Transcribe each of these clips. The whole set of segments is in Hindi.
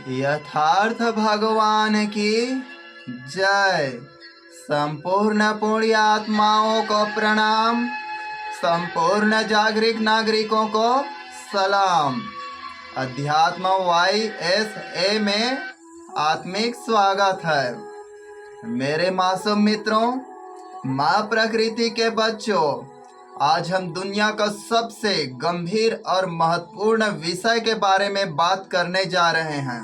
यथार्थ भगवान की जय। संपूर्ण पुण्य आत्माओं को प्रणाम, संपूर्ण जागृत नागरिकों को सलाम। अध्यात्म YSA में आत्मिक स्वागत है। मेरे मासूम मित्रों, माँ प्रकृति के बच्चों, आज हम दुनिया का सबसे गंभीर और महत्वपूर्ण विषय के बारे में बात करने जा रहे हैं।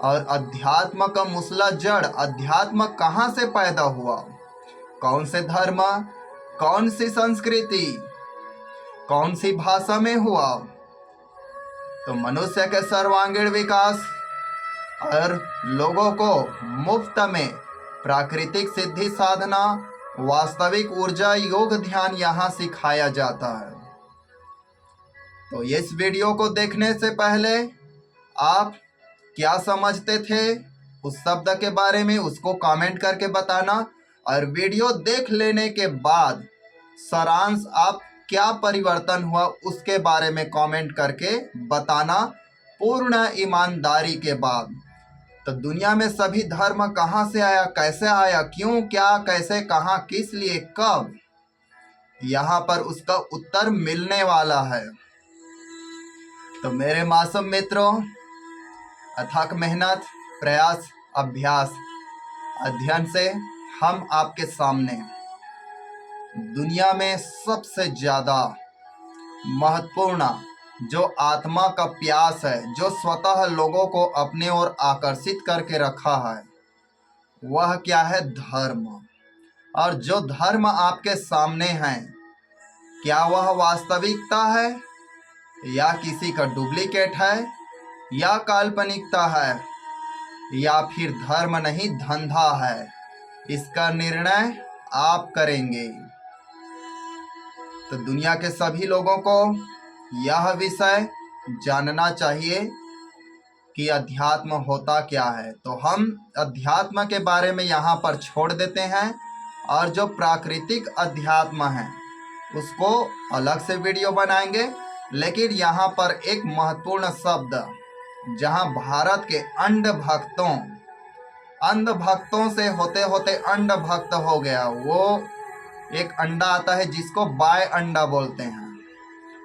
और अध्यात्म का मूसला जड़, अध्यात्म कहाँ से पैदा हुआ, कौन से धर्म, कौन सी संस्कृति, कौन सी भाषा में हुआ, तो मनुष्य के सर्वांगीण विकास और लोगों को मुफ्त में प्राकृतिक सिद्धि साधना, वास्तविक ऊर्जा, योग, ध्यान यहाँ सिखाया जाता है। तो इस वीडियो को देखने से पहले आप क्या समझते थे उस शब्द के बारे में, उसको कमेंट करके बताना। और वीडियो देख लेने के बाद सारांश, आप क्या परिवर्तन हुआ उसके बारे में कमेंट करके बताना, पूर्ण ईमानदारी के बाद। तो दुनिया में सभी धर्म कहाँ से आया, कैसे आया, क्यों, क्या, कैसे, कहाँ, किस लिए, कब, यहाँ पर उसका उत्तर मिलने वाला है। तो मेरे मासूम मित्रों, अथक मेहनत, प्रयास, अभ्यास, अध्ययन से हम आपके सामने दुनिया में सबसे ज़्यादा महत्वपूर्ण जो आत्मा का प्यास है, जो स्वतः लोगों को अपने ओर आकर्षित करके रखा है, वह क्या है? धर्म। और जो धर्म आपके सामने है, क्या वह वास्तविकता है या किसी का डुप्लीकेट है, या काल्पनिकता है, या फिर धर्म नहीं धंधा है? इसका निर्णय आप करेंगे। तो दुनिया के सभी लोगों को यह विषय जानना चाहिए कि अध्यात्म होता क्या है। तो हम अध्यात्म के बारे में यहाँ पर छोड़ देते हैं, और जो प्राकृतिक अध्यात्म है उसको अलग से वीडियो बनाएंगे। लेकिन यहाँ पर एक महत्वपूर्ण शब्द, जहाँ भारत के अंध भक्तों से होते होते अंड भक्त हो गया, वो एक अंडा आता है जिसको बाय अंडा बोलते हैं।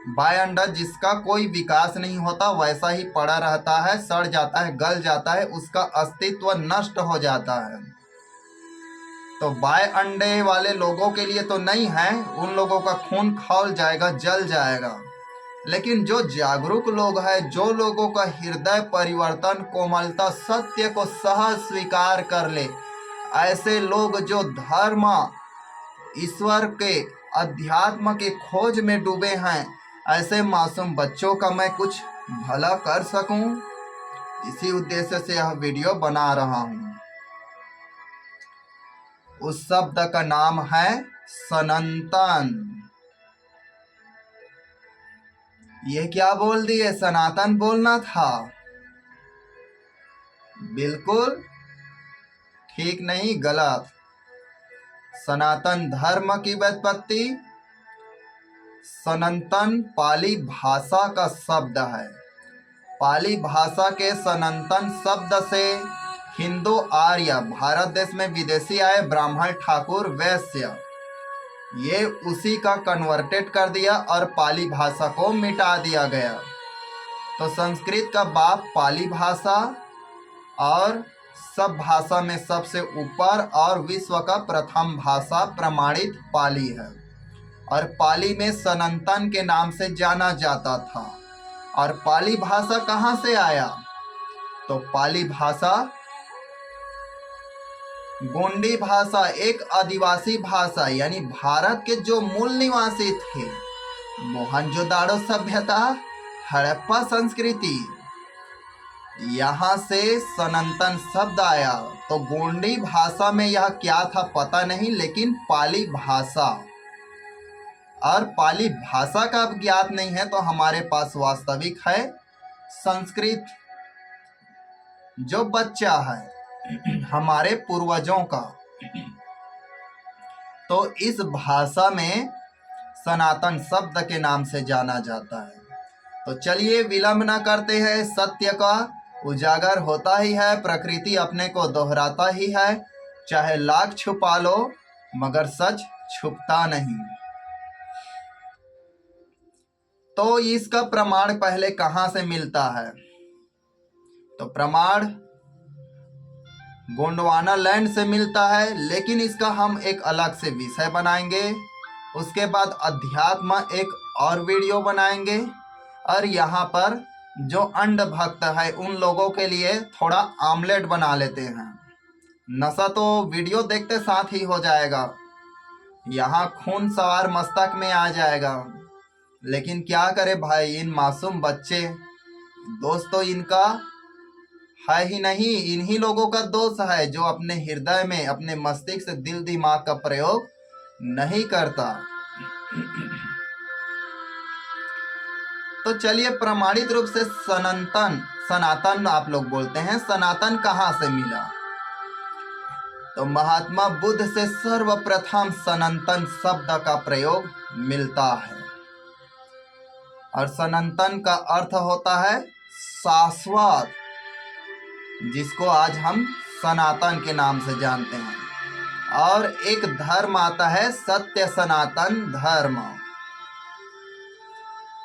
बाय अंडा जिसका कोई विकास नहीं होता, वैसा ही पड़ा रहता है, सड़ जाता है, गल जाता है, उसका अस्तित्व नष्ट हो जाता है। तो बाय अंडे वाले लोगों के लिए तो नहीं है, उन लोगों का खून खौल जाएगा, जल जाएगा। लेकिन जो जागरूक लोग हैं, जो लोगों का हृदय परिवर्तन, कोमलता, सत्य को सहज स्वीकार कर ले, ऐसे लोग जो धर्म, ईश्वर के, अध्यात्म के खोज में डूबे हैं, ऐसे मासूम बच्चों का मैं कुछ भला कर सकूं, इसी उद्देश्य से यह वीडियो बना रहा हूं। उस शब्द का नाम है सनातन। ये क्या बोल दिए? सनातन बोलना था। बिल्कुल ठीक नहीं, गलत। सनातन धर्म की व्युत्पत्ति सनातन पाली भाषा का शब्द है। पाली भाषा के सनातन शब्द से हिंदू, आर्य, भारत देश में विदेशी आए, ब्राह्मण, ठाकुर, वैश्य, ये उसी का कन्वर्टेड कर दिया और पाली भाषा को मिटा दिया गया। तो संस्कृत का बाप पाली भाषा, और सब भाषा में सबसे ऊपर और विश्व का प्रथम भाषा प्रमाणित पाली है। और पाली में सनातन के नाम से जाना जाता था। और पाली भाषा कहाँ से आया? तो पाली भाषा गोंडी भाषा, एक आदिवासी भाषा, यानी भारत के जो मूल निवासी थे, मोहनजोदाड़ो सभ्यता, हड़प्पा संस्कृति, यहाँ से सनातन शब्द आया। तो गोंडी भाषा में यह क्या था पता नहीं, लेकिन पाली भाषा, और पाली भाषा का अब ज्ञात नहीं है, तो हमारे पास वास्तविक है संस्कृत, जो बच्चा है हमारे पूर्वजों का। तो इस भाषा में सनातन शब्द के नाम से जाना जाता है। तो चलिए विलंब न करते हैं, सत्य का उजागर होता ही है, प्रकृति अपने को दोहराता ही है। चाहे लाख छुपा लो मगर सच छुपता नहीं। तो इसका प्रमाण पहले कहां से मिलता है? तो प्रमाण गोंडवाना लैंड से मिलता है, लेकिन इसका हम एक अलग से विषय बनाएंगे। उसके बाद अध्यात्म एक और वीडियो बनाएंगे। और यहाँ पर जो अंध भक्त है उन लोगों के लिए थोड़ा आमलेट बना लेते हैं। नशा तो वीडियो देखते साथ ही हो जाएगा, यहाँ खून सवार मस्तक में आ जाएगा। लेकिन क्या करे भाई, इन मासूम बच्चे, दोस्त तो इनका है ही नहीं, इन्हीं लोगों का दोष है जो अपने हृदय में, अपने मस्तिष्क से दिल दिमाग का प्रयोग नहीं करता। तो चलिए, प्रमाणित रूप से सनातन आप लोग बोलते हैं, सनातन कहाँ से मिला? तो महात्मा बुद्ध से सर्वप्रथम सनातन शब्द का प्रयोग मिलता है। और सनातन का अर्थ होता है शाश्वत, जिसको आज हम सनातन के नाम से जानते हैं। और एक धर्म आता है सत्य सनातन धर्म,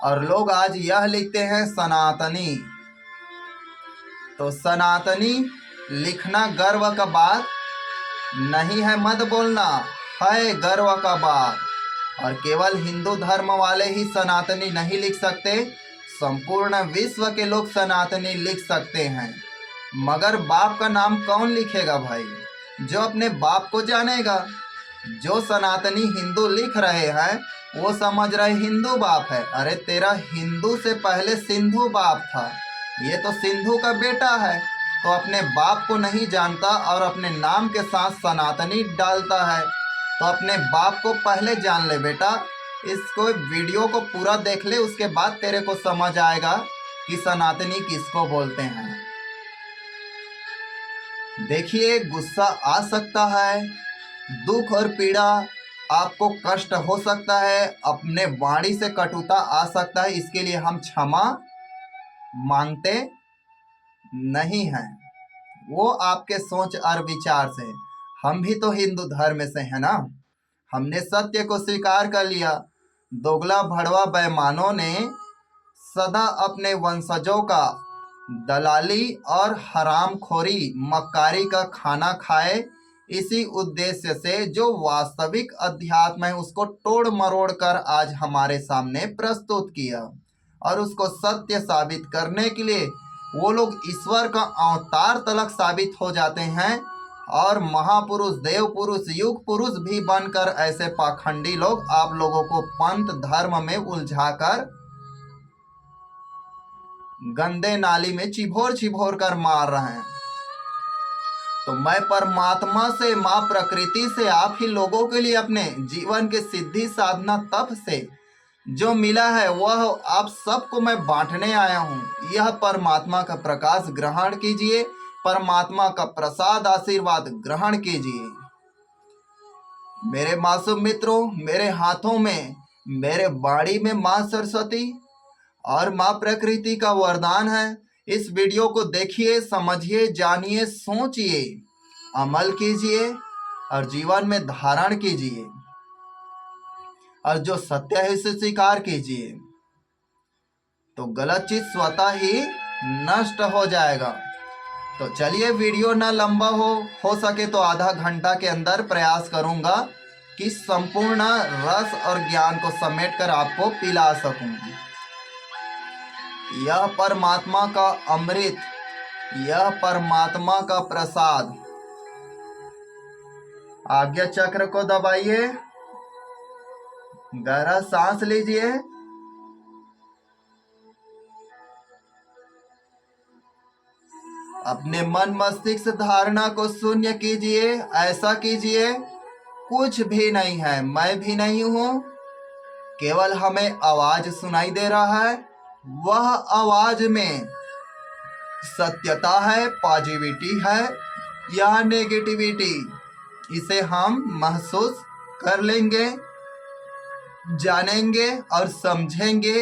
और लोग आज यह लिखते हैं सनातनी। तो सनातनी लिखना गर्व का बात नहीं है, मत बोलना, है गर्व का बात। और केवल हिंदू धर्म वाले ही सनातनी नहीं लिख सकते, संपूर्ण विश्व के लोग सनातनी लिख सकते हैं। मगर बाप का नाम कौन लिखेगा भाई? जो अपने बाप को जानेगा। जो सनातनी हिंदू लिख रहे हैं वो समझ रहे हिंदू बाप है। अरे तेरा हिंदू से पहले सिंधु बाप था, ये तो सिंधु का बेटा है। तो अपने बाप को नहीं जानता और अपने नाम के साथ सनातनी डालता है। तो अपने बाप को पहले जान ले बेटा, इसको वीडियो को पूरा देख ले, उसके बाद तेरे को समझ आएगा कि सनातनी किसको बोलते हैं। देखिए, गुस्सा आ सकता है, दुख और पीड़ा, आपको कष्ट हो सकता है, अपने वाणी से कटुता आ सकता है, इसके लिए हम क्षमा मांगते नहीं हैं। वो आपके सोच और विचार से। हम भी तो हिंदू धर्म से हैं ना, हमने सत्य को स्वीकार कर लिया। दोगला भड़वा बेईमानों ने सदा अपने वंशजों का दलाली और हरामखोरी मक्कारी का खाना खाए। इसी उद्देश्य से जो वास्तविक अध्यात्म है उसको तोड़ मरोड़ कर आज हमारे सामने प्रस्तुत किया। और उसको सत्य साबित करने के लिए वो लोग ईश्वर का अवतार तलक साबित हो जाते हैं। और महापुरुष, देव पुरुष, युग पुरुष भी बनकर ऐसे पाखंडी लोग आप लोगों को पंथ धर्म में उलझाकर गंदे नाली में चिभोर चिभोर कर मार रहे हैं। तो मैं परमात्मा से, माँ प्रकृति से, आप ही लोगों के लिए अपने जीवन के सिद्धि साधना तप से जो मिला है वह आप सबको मैं बांटने आया हूँ। यह परमात्मा का प्रकाश ग्रहण कीजिए, परमात्मा का प्रसाद आशीर्वाद ग्रहण कीजिए। मेरे मासूम मित्रों, मेरे हाथों में, मेरे बाड़ी में माँ सरस्वती और माँ प्रकृति का वरदान है। इस वीडियो को देखिए, समझिए, जानिए, सोचिए, अमल कीजिए और जीवन में धारण कीजिए। और जो सत्य है उसे स्वीकार कीजिए, तो गलत चीज स्वतः ही नष्ट हो जाएगा। तो चलिए, वीडियो ना लंबा हो सके तो आधा घंटा के अंदर प्रयास करूंगा कि संपूर्ण रस और ज्ञान को समेटकर आपको पिला सकूं। यह परमात्मा का अमृत, यह परमात्मा का प्रसाद। आज्ञा चक्र को दबाइए, गहरा सांस लीजिए, अपने मन मस्तिष्क धारणा को शून्य कीजिए। ऐसा कीजिए कुछ भी नहीं है, मैं भी नहीं हूं, केवल हमें आवाज सुनाई दे रहा है। वह आवाज में सत्यता है, पॉजिटिविटी है या नेगेटिविटी, इसे हम महसूस कर लेंगे, जानेंगे और समझेंगे।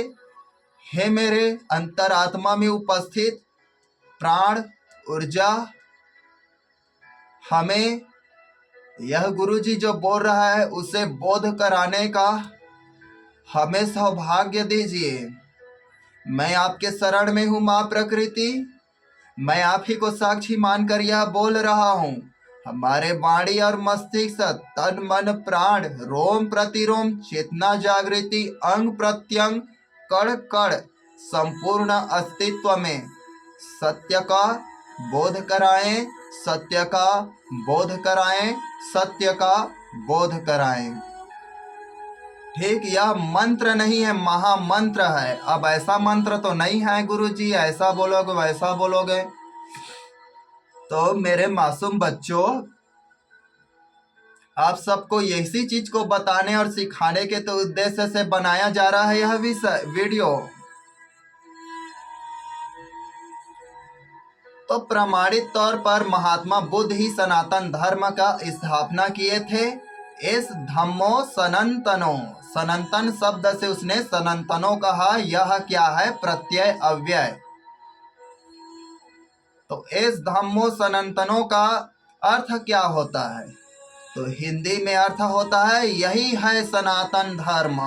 हे मेरे अंतरात्मा में उपस्थित प्राण ऊर्जा हमें यह गुरुजी जो बोल रहा है उसे बोध कराने का हमें सौभाग्य दीजिए। मैं आपके शरण में हूँ माँ प्रकृति। मैं आप ही को साक्षी मानकर यह बोल रहा हूँ। हमारे वाणी और मस्तिष्क, तन मन प्राण, रोम प्रतिरोम, चेतना जागृति, अंग प्रत्यंग, कण कण, संपूर्ण अस्तित्व में सत्य का बोध कराएं, सत्य का बोध कराएं, सत्य का बोध कराएं। ठीक, यह मंत्र नहीं है, महामंत्र है। अब ऐसा मंत्र तो नहीं है गुरुजी, ऐसा बोलोगे वैसा बोलोगे। तो मेरे मासूम बच्चों, आप सबको इसी चीज को बताने और सिखाने के तो उद्देश्य से बनाया जा रहा है यह वीडियो। तो प्रमाणित तौर पर महात्मा बुद्ध ही सनातन धर्म का स्थापना किए थे। इस धम्मो सनातनो, सनातन शब्द से उसने सनातनों कहा। यह क्या है? प्रत्यय अव्यय। तो इस धम्मो सनातनों का अर्थ क्या होता है? तो हिंदी में अर्थ होता है यही है सनातन धर्म।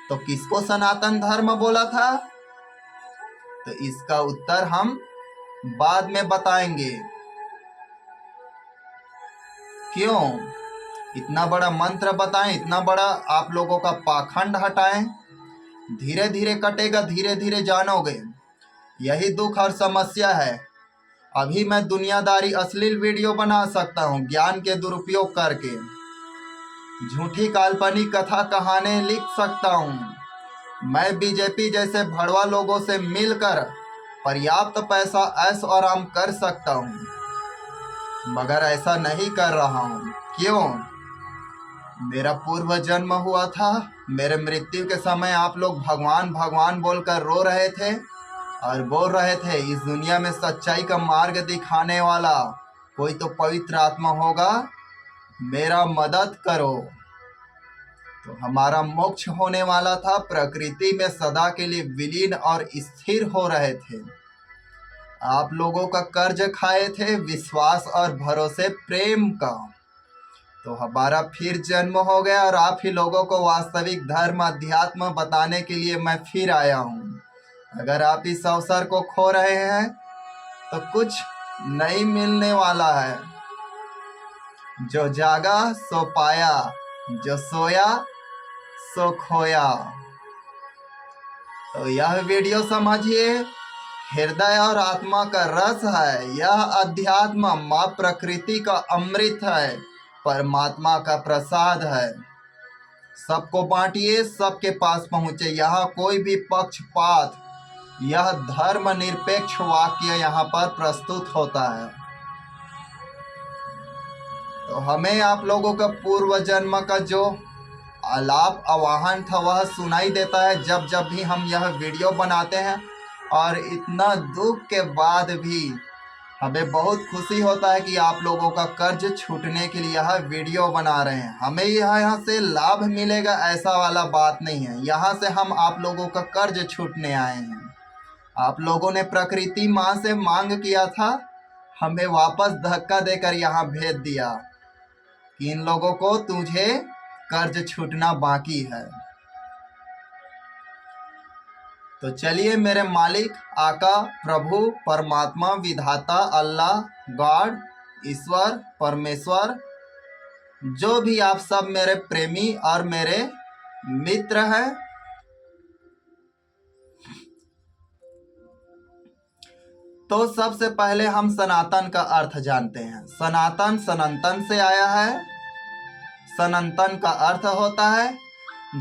तो किसको सनातन धर्म बोला था? तो इसका उत्तर हम बाद में बताएंगे। क्यों इतना बड़ा मंत्र बताएं, इतना बड़ा आप लोगों का पाखंड हटाएं? धीरे धीरे कटेगा, धीरे धीरे जानोगे। यही दुख और समस्या है। अभी मैं दुनियादारी अश्लील वीडियो बना सकता हूँ ज्ञान के दुरुपयोग करके, झूठी काल्पनिक कथा कहानी लिख सकता हूँ। मैं बीजेपी जैसे भड़वा लोगों से मिलकर पर्याप्त पैसा ऐश और आराम कर सकता हूँ, मगर ऐसा नहीं कर रहा हूँ। क्यों? मेरा पूर्व जन्म हुआ था। मेरे मृत्यु के समय आप लोग भगवान भगवान बोलकर रो रहे थे और बोल रहे थे इस दुनिया में सच्चाई का मार्ग दिखाने वाला कोई तो पवित्र आत्मा होगा, मेरा मदद करो। तो हमारा मोक्ष होने वाला था। प्रकृति में सदा के लिए विलीन और स्थिर हो रहे थे। आप लोगों का कर्ज खाए थे, विश्वास और भरोसे प्रेम का। तो हमारा फिर जन्म हो गया और आप ही लोगों को वास्तविक धर्म अध्यात्म बताने के लिए मैं फिर आया हूँ। अगर आप इस अवसर को खो रहे हैं तो कुछ नहीं मिलने वाला है। जो जागा सो पाया, जो सोया सो खोया। तो यह वीडियो समझिए, हृदय और आत्मा का रस है। यह अध्यात्म माँ प्रकृति का अमृत है, परमात्मा का प्रसाद है। सबको बांटिए, सबके पास पहुँचे। यहाँ कोई भी पक्षपात, यह धर्म निरपेक्ष वाक्य यहाँ पर प्रस्तुत होता है। तो हमें आप लोगों का पूर्व जन्म का जो आलाप आवाहन था वह सुनाई देता है जब जब भी हम यह वीडियो बनाते हैं। और इतना दुख के बाद भी हमें बहुत खुशी होता है कि आप लोगों का कर्ज छूटने के लिए यह वीडियो बना रहे हैं। हमें यहाँ से लाभ मिलेगा ऐसा वाला बात नहीं है। यहाँ से हम आप लोगों का कर्ज छूटने आए हैं। आप लोगों ने प्रकृति माँ से मांग किया था, हमें वापस धक्का देकर यहाँ भेज दिया कि इन लोगों को तुझे कर्ज छूटना बाकी है। तो चलिए मेरे मालिक, आका, प्रभु, परमात्मा, विधाता, अल्लाह, गॉड, ईश्वर, परमेश्वर, जो भी आप सब मेरे प्रेमी और मेरे मित्र हैं, तो सबसे पहले हम सनातन का अर्थ जानते हैं। सनातन सनातन से आया है। सनातन का अर्थ होता है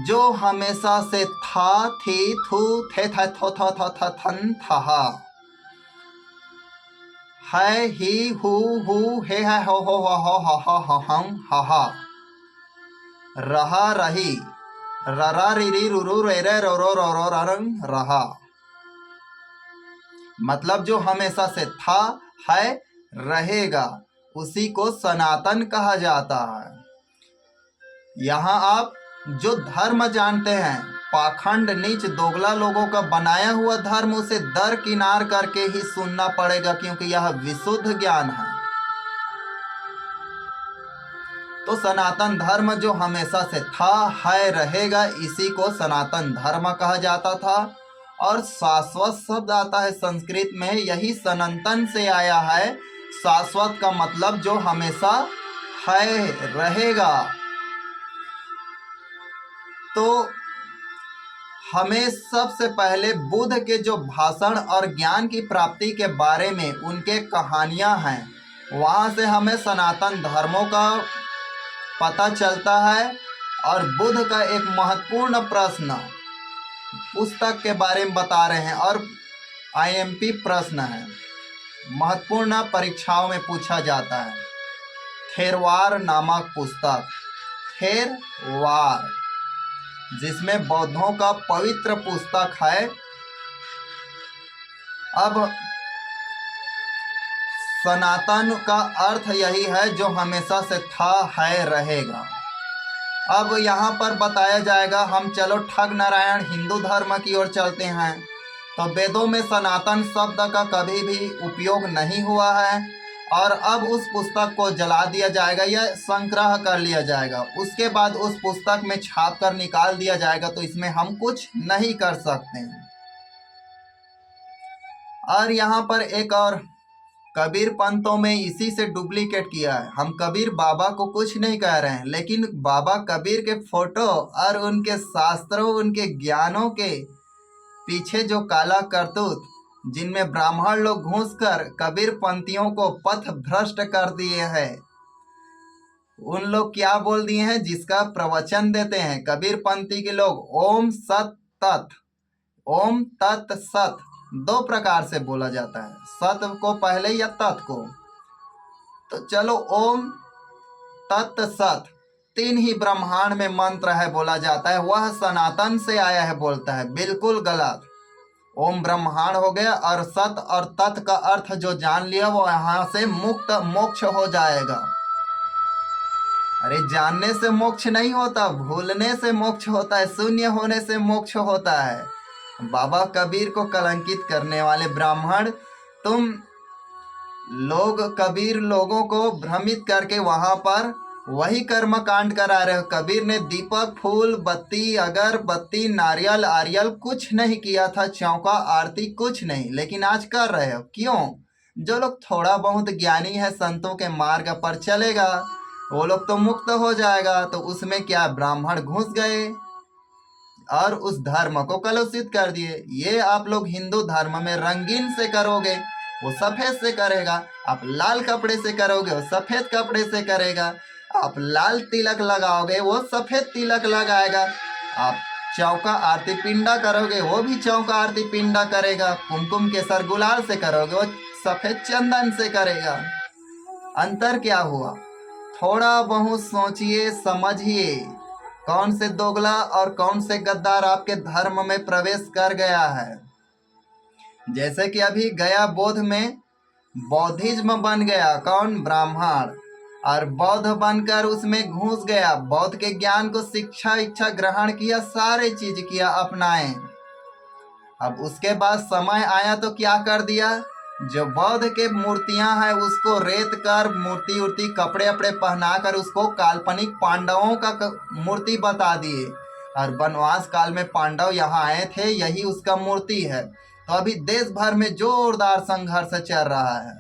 जो हमेशा से था, थी, थू, थे, थ, थो, थो, थो, थ, थन, था, है, ही, हु, हे, है, हो, हा, हम, हा, रहा, रही, ररा, रिरी, रुरु, रे, रो, रो, रंग, रहा। मतलब जो हमेशा से था, है, रहेगा, उसी को सनातन कहा जाता है। यहाँ आप जो धर्म जानते हैं पाखंड नीच दोगला लोगों का बनाया हुआ धर्म उसे दरकिनार करके ही सुनना पड़ेगा, क्योंकि यह विशुद्ध ज्ञान है। तो सनातन धर्म जो हमेशा से था, है, रहेगा, इसी को सनातन धर्म कहा जाता था। और शाश्वत शब्द आता है संस्कृत में, यही सनातन से आया है। शाश्वत का मतलब जो हमेशा है, रहेगा। तो हमें सबसे पहले बुद्ध के जो भाषण और ज्ञान की प्राप्ति के बारे में उनके कहानियां हैं, वहाँ से हमें सनातन धर्मों का पता चलता है। और बुद्ध का एक महत्वपूर्ण प्रश्न पुस्तक के बारे में बता रहे हैं, और आईएमपी प्रश्न है, महत्वपूर्ण परीक्षाओं में पूछा जाता है। थेरवार नामक पुस्तक, थेरवार, जिसमें बौद्धों का पवित्र पुस्तक है। अब सनातन का अर्थ यही है जो हमेशा से था, है, रहेगा। अब यहाँ पर बताया जाएगा, हम चलो ठग नारायण हिंदू धर्म की ओर चलते हैं। तो वेदों में सनातन शब्द का कभी भी उपयोग नहीं हुआ है, और अब उस पुस्तक को जला दिया जाएगा या संग्रह कर लिया जाएगा। उसके बाद उस पुस्तक में छाप कर निकाल दिया जाएगा, तो इसमें हम कुछ नहीं कर सकते हैं। और यहाँ पर एक और, कबीर पंतों में इसी से डुप्लीकेट किया है। हम कबीर बाबा को कुछ नहीं कह रहे हैं, लेकिन बाबा कबीर के फोटो और उनके शास्त्रों, उनके ज्ञानों के पीछे जो काला करतूत, जिनमें ब्राह्मण लोग घुसकर कबीर पंथियों को पथ भ्रष्ट कर दिए हैं, उन लोग क्या बोल दिए हैं, जिसका प्रवचन देते हैं कबीर पंथी के लोग, ओम सत तत्, ओम तत् सत, दो प्रकार से बोला जाता है, सत को पहले या तत् को। तो चलो ओम तत् सत, तीन ही ब्रह्मांड में मंत्र है बोला जाता है, वह सनातन से आया है बोलता है, बिल्कुल गलत। ओम ब्रह्मांड हो गया, और सत और तत् का अर्थ जो जान लिया वो यहाँ से मुक्त मोक्ष हो जाएगा। अरे जानने से मोक्ष नहीं होता, भूलने से मोक्ष होता है, शून्य होने से मोक्ष होता है। बाबा कबीर को कलंकित करने वाले ब्राह्मण, तुम लोग कबीर लोगों को भ्रमित करके वहां पर वही कर्म कांड करा रहे हो। कबीर ने दीपक, फूल, बत्ती, अगरबत्ती, नारियल, आरियल कुछ नहीं किया था, चौका, आरती कुछ नहीं, लेकिन आज कर रहे हो। क्यों? जो लोग थोड़ा बहुत ज्ञानी है, संतों के मार्ग पर चलेगा, वो लोग तो मुक्त हो जाएगा। तो उसमें क्या, ब्राह्मण घुस गए और उस धर्म को कलुषित कर दिए। ये आप लोग हिंदू धर्म में रंगीन से करोगे, वो सफेद से करेगा। आप लाल कपड़े से करोगे, वो सफेद कपड़े से करेगा। आप लाल तिलक लगाओगे, वो सफेद तिलक लगाएगा। आप चौका आरती पिंडा करोगे, वो भी चौका आरती पिंडा करेगा। कुमकुम केसर गुलाल से करोगे, वो सफेद चंदन से करेगा। अंतर क्या हुआ? थोड़ा बहुत सोचिए, समझिए, कौन से दोगला और कौन से गद्दार आपके धर्म में प्रवेश कर गया है। जैसे कि अभी गया बौद्ध में बौद्धिज्म बन गया, कौन? ब्राह्मण, और बौद्ध बनकर उसमें घुस गया, बौद्ध के ज्ञान को शिक्षा इच्छा ग्रहण किया, सारे चीज किया, अपनाए। अब उसके बाद समय आया तो क्या कर दिया, जो बौद्ध के मूर्तियां हैं उसको रेत कर, मूर्ति उर्ति कपड़े अपड़े पहना कर उसको काल्पनिक पांडवों का मूर्ति बता दिए। और वनवास काल में पांडव यहाँ आए थे, यही उसका मूर्ति है। तो अभी देश भर में जोरदार संघर्ष चल रहा है।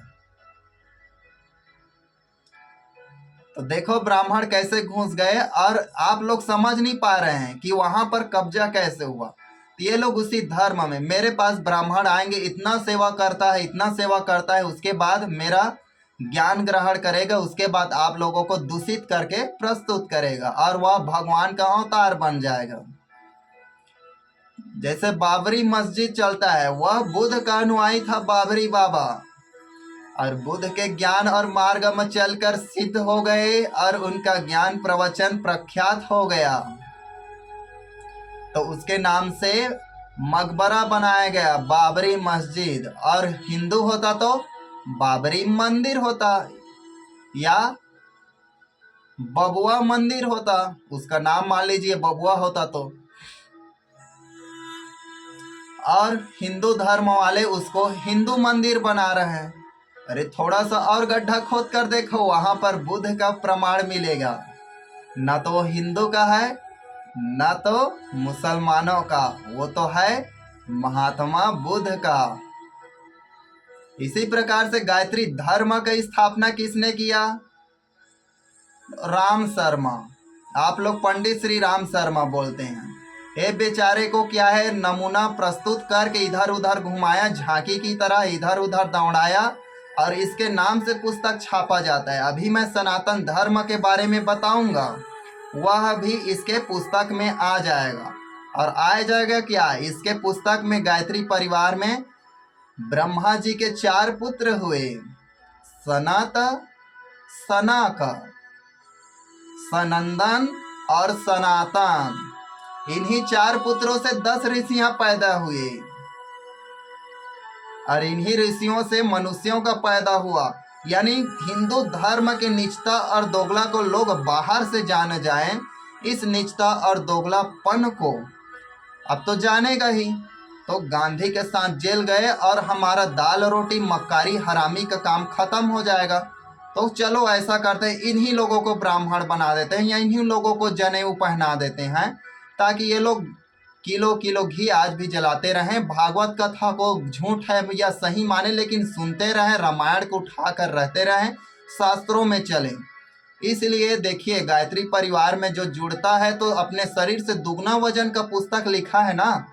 तो देखो ब्राह्मण कैसे घुस गए, और आप लोग समझ नहीं पा रहे हैं कि वहां पर कब्जा कैसे हुआ। ये लोग उसी धर्म में, मेरे पास ब्राह्मण आएंगे, इतना सेवा करता है, इतना सेवा करता है, उसके बाद मेरा ज्ञान ग्रहण करेगा, उसके बाद आप लोगों को दूषित करके प्रस्तुत करेगा, और वह भगवान का अवतार बन जाएगा। जैसे बाबरी मस्जिद चलता है, वह बुद्ध का अनुयायी था, बाबरी बाबा, और बुद्ध के ज्ञान और मार्ग में चलकर सिद्ध हो गए, और उनका ज्ञान प्रवचन प्रख्यात हो गया। तो उसके नाम से मकबरा बनाया गया, बाबरी मस्जिद। और हिंदू होता तो बाबरी मंदिर होता, या बबुआ मंदिर होता, उसका नाम मान लीजिए बबुआ होता। तो और हिंदू धर्म वाले उसको हिंदू मंदिर बना रहे हैं। अरे थोड़ा सा और गड्ढा खोद कर देखो, वहां पर बुद्ध का प्रमाण मिलेगा। ना तो वो हिंदू का है, ना तो मुसलमानों का, वो तो है महात्मा बुद्ध का। इसी प्रकार से गायत्री धर्म की स्थापना किसने किया? राम शर्मा। आप लोग पंडित श्री राम शर्मा बोलते हैं। ये बेचारे को क्या है, नमूना प्रस्तुत करके इधर उधर घुमाया, झांकी की तरह इधर उधर दौड़ाया और इसके नाम से पुस्तक छापा जाता है। अभी मैं सनातन धर्म के बारे में बताऊंगा, वह भी इसके पुस्तक में आ जाएगा। और आ जाएगा क्या, इसके पुस्तक में गायत्री परिवार में ब्रह्मा जी के 4 पुत्र हुए, सनत, सनक, सनंदन और सनातन। इन्हीं 4 पुत्रों से 10 ऋषियां पैदा हुए और इन्हीं ऋषियों से मनुष्यों का पैदा हुआ। यानी हिंदू धर्म के नीचता और दोगला को लोग बाहर से जान जाएं, इस नीचता और दोगलापन को अब तो जानेगा ही। तो गांधी के साथ जेल गए और हमारा दाल रोटी मक्कारी हरामी का काम खत्म हो जाएगा। तो चलो ऐसा करते हैं, इन्हीं लोगों को ब्राह्मण बना देते हैं या इन्हीं लोगों को जनेऊ पहना देते हैं, ताकि ये लोग किलो किलो घी आज भी जलाते रहें, भागवत कथा को झूठ है या सही माने लेकिन सुनते रहें, रामायण को उठा कर रहते रहें, शास्त्रों में चलें। इसलिए देखिए, गायत्री परिवार में जो जुड़ता है तो अपने शरीर से दुगना वजन का पुस्तक लिखा है ना,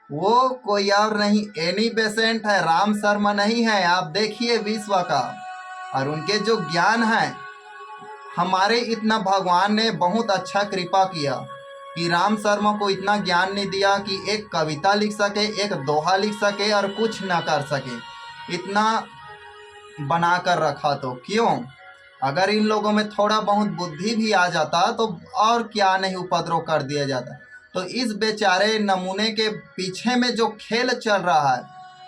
वो कोई और नहीं, एनी बेसेंट है, राम शर्मा नहीं है। आप देखिए विश्व का, और उनके जो ज्ञान है, हमारे इतना भगवान ने बहुत अच्छा कृपा किया कि राम शर्मा को इतना ज्ञान नहीं दिया कि एक कविता लिख सके, एक दोहा लिख सके और कुछ ना कर सके, इतना बना कर रखा। तो क्यों, अगर इन लोगों में थोड़ा बहुत बुद्धि भी आ जाता तो और क्या नहीं उपद्रव कर दिया जाता। तो इस बेचारे नमूने के पीछे में जो खेल चल रहा है,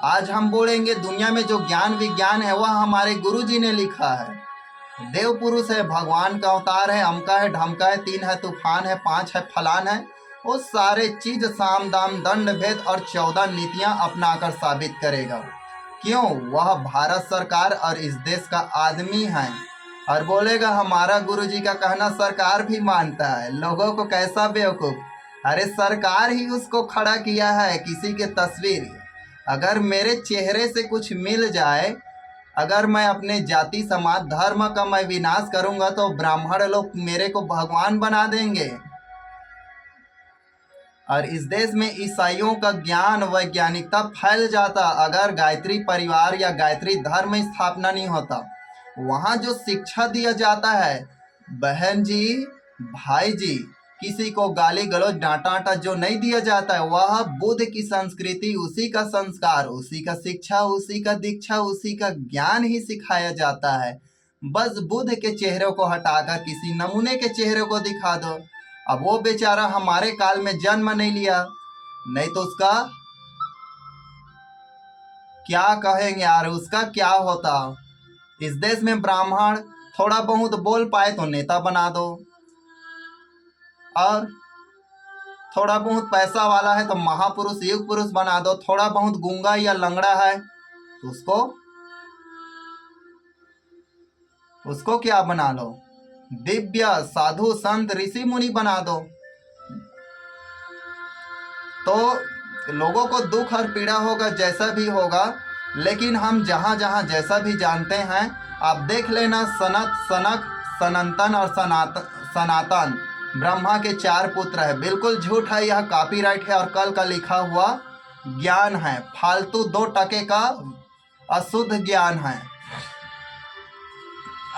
आज हम बोलेंगे दुनिया में जो ज्ञान विज्ञान है वह हमारे गुरुजी ने लिखा है। देव पुरुष है, भगवान का अवतार है, अमका है, ढमका है, 3 है तूफान है, 5 है फलान है, वो सारे चीज साम दाम दंड भेद और 14 नीतियां अपनाकर साबित करेगा। क्यों, वह भारत सरकार और इस देश का आदमी है। और बोलेगा हमारा गुरुजी का कहना सरकार भी मानता है। लोगों को कैसा बेवकूफ, अरे सरकार ही उसको खड़ा किया है। किसी के तस्वीर, अगर मेरे चेहरे से कुछ मिल जाए, अगर मैं अपने जाति समाज धर्म का मैं विनाश करूंगा तो ब्राह्मण लोग मेरे को भगवान बना देंगे। और इस देश में ईसाइयों का ज्ञान वैज्ञानिकता फैल जाता अगर गायत्री परिवार या गायत्री धर्म स्थापना नहीं होता। वहाँ जो शिक्षा दिया जाता है, बहन जी, भाई जी, किसी को गाली गलौज डांटा जो नहीं दिया जाता है, वह बुद्ध की संस्कृति, उसी का संस्कार, उसी का शिक्षा, उसी का दीक्षा, उसी का ज्ञान ही सिखाया जाता है। बस बुद्ध के चेहरे को हटाकर किसी नमूने के चेहरे को दिखा दो। अब वो बेचारा हमारे काल में जन्म नहीं लिया, नहीं तो उसका क्या कहेंगे यार, उसका क्या होता। इस देश में ब्राह्मण थोड़ा बहुत बोल पाए तो नेता बना दो, और थोड़ा बहुत पैसा वाला है तो महापुरुष युग पुरुष बना दो। थोड़ा बहुत गूंगा या लंगड़ा है तो उसको क्या बना लो, दिव्य साधु संत ऋषि मुनि बना दो। तो लोगों को दुख और पीड़ा होगा, जैसा भी होगा, लेकिन हम जहाँ जहाँ जैसा भी जानते हैं, आप देख लेना, सनत, सनक, सनंतन और सनातन ब्रह्मा के 4 पुत्र है। बिल्कुल झूठ है, यह कॉपीराइट है और कल का लिखा हुआ ज्ञान है, फालतू 2 टके का अशुद्ध ज्ञान है।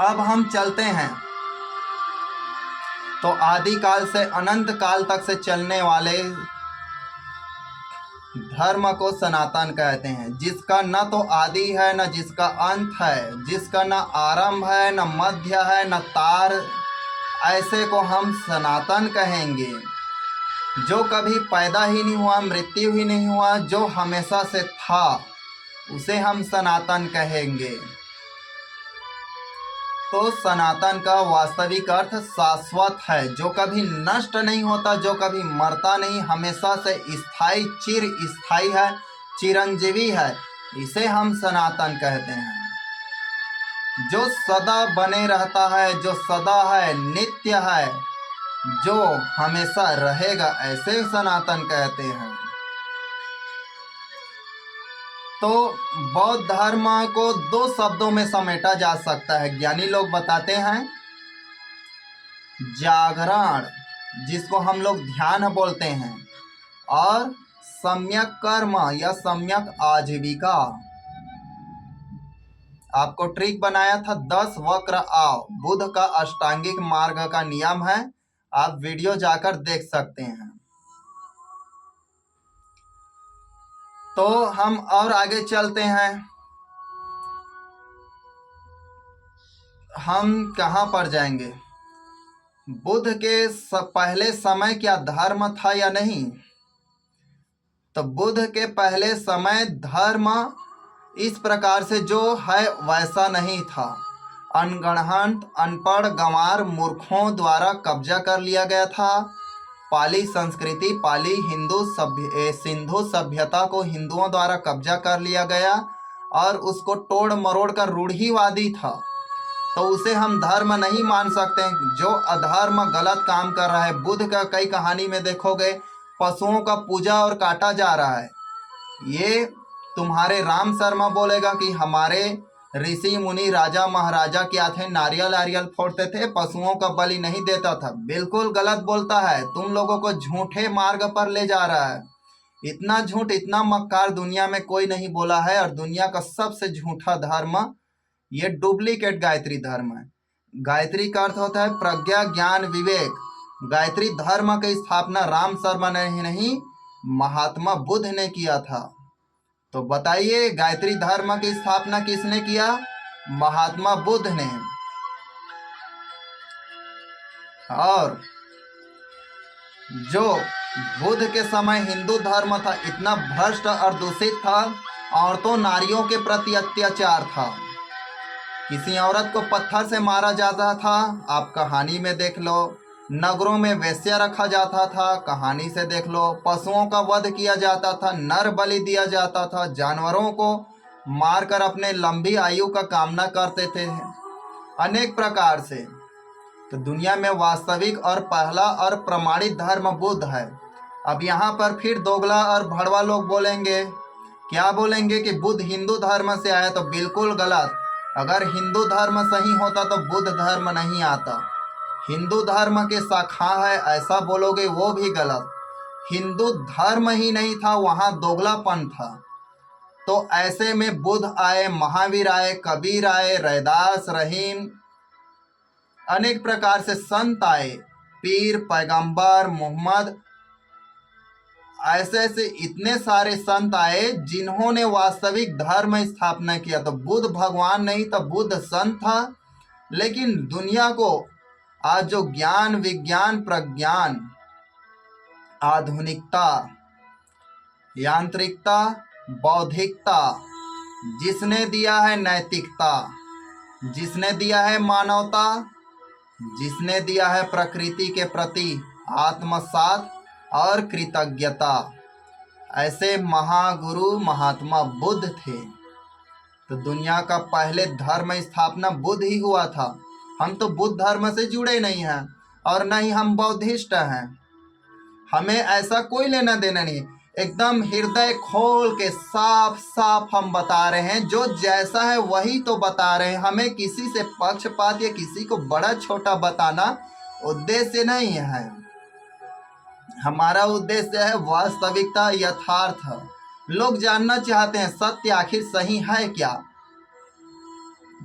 अब हम चलते हैं, तो आदि काल से अनंत काल तक से चलने वाले धर्म को सनातन कहते हैं, जिसका न तो आदि है न जिसका अंत है, जिसका न आरंभ है न मध्य है न तार, ऐसे को हम सनातन कहेंगे। जो कभी पैदा ही नहीं हुआ, मृत्यु ही नहीं हुआ, जो हमेशा से था, उसे हम सनातन कहेंगे। तो सनातन का वास्तविक अर्थ शाश्वत है, जो कभी नष्ट नहीं होता, जो कभी मरता नहीं, हमेशा से स्थायी, चिर स्थायी है, चिरंजीवी है, इसे हम सनातन कहते हैं। जो सदा बने रहता है, जो सदा है, नित्य है, जो हमेशा रहेगा, ऐसे सनातन कहते हैं। तो बौद्ध धर्म को दो शब्दों में समेटा जा सकता है। ज्ञानी लोग बताते हैं जागरण, जिसको हम लोग ध्यान बोलते हैं, और सम्यक कर्म या सम्यक आजीविका। आपको ट्रिक बनाया था 10 वक्र आव, बुद्ध का अष्टांगिक मार्ग का नियम है, आप वीडियो जाकर देख सकते हैं। तो हम और आगे चलते हैं। हम कहाँ पर जाएंगे? बुद्ध के पहले समय क्या धर्म था या नहीं? तो बुद्ध के पहले समय धर्म इस प्रकार से जो है वैसा नहीं था। अनगढ़ंत, अनपढ़, गंवार, मूर्खों द्वारा कब्जा कर लिया गया था। पाली संस्कृति, पाली सिंधु सभ्यता को हिंदुओं द्वारा कब्जा कर लिया गया और उसको तोड़ मरोड़ कर रूढ़िवादी था। तो उसे हम धर्म नहीं मान सकते। जो अधर्म गलत काम कर रहा है, बुद्ध का कई कहानी में देखोगे पशुओं का पूजा और काटा जा रहा है। ये तुम्हारे राम शर्मा बोलेगा कि हमारे ऋषि मुनि राजा महाराजा क्या थे, नारियल फोड़ते थे, पशुओं का बलि नहीं देता था। बिल्कुल गलत बोलता है, तुम लोगों को झूठे मार्ग पर ले जा रहा है। इतना झूठ, इतना मक्कार दुनिया में कोई नहीं बोला है। और दुनिया का सबसे झूठा धर्म ये डुप्लीकेट गायत्री धर्म है। गायत्री का अर्थ होता है प्रज्ञा, ज्ञान, विवेक। गायत्री धर्म की स्थापना राम शर्मा ने नहीं, महात्मा बुद्ध ने किया था। तो बताइए, गायत्री धर्म की स्थापना किसने किया? महात्मा बुद्ध ने। और जो बुद्ध के समय हिंदू धर्म था, इतना भ्रष्ट और दूषित था। औरतों, नारियों के प्रति अत्याचार था। किसी औरत को पत्थर से मारा जाता था, आप कहानी में देख लो। नगरों में वेश्या रखा जाता था, कहानी से देख लो। पशुओं का वध किया जाता था, नर बलि दिया जाता था। जानवरों को मारकर अपने लंबी आयु का कामना करते थे, अनेक प्रकार से। तो दुनिया में वास्तविक और पहला और प्रमाणित धर्म बुद्ध है। अब यहाँ पर फिर दोगला और भड़वा लोग बोलेंगे, क्या बोलेंगे कि बुद्ध हिंदू धर्म से आया। तो बिल्कुल गलत। अगर हिंदू धर्म सही होता तो बुद्ध धर्म नहीं आता। हिंदू धर्म के शाखा है ऐसा बोलोगे वो भी गलत। हिंदू धर्म ही नहीं था, वहाँ दोगलापन था। तो ऐसे में बुद्ध आए, महावीर आए, कबीर आए, रैदास, रहीम, अनेक प्रकार से संत आए, पीर, पैगंबर, मोहम्मद, ऐसे ऐसे इतने सारे संत आए जिन्होंने वास्तविक धर्म स्थापना किया। तो बुद्ध भगवान नहीं था, बुद्ध संत था। लेकिन दुनिया को आज जो ज्ञान, विज्ञान, प्रज्ञान, आधुनिकता, यांत्रिकता, बौद्धिकता जिसने दिया है, नैतिकता जिसने दिया है, मानवता जिसने दिया है, प्रकृति के प्रति आत्मसात और कृतज्ञता, ऐसे महागुरु महात्मा बुद्ध थे। तो दुनिया का पहले धर्म स्थापना बुद्ध ही हुआ था। हम तो बुद्ध धर्म से जुड़े नहीं हैं और न ही हम बौद्धिस्ट हैं। हमें ऐसा कोई लेना देना नहीं। एकदम हृदय खोल के साफ साफ हम बता रहे हैं, जो जैसा है वही तो बता रहे हैं। हमें किसी से पक्षपात या किसी को बड़ा छोटा बताना उद्देश्य नहीं है। हमारा उद्देश्य है वास्तविकता, यथार्थ। लोग जानना चाहते हैं सत्य आखिर सही है क्या।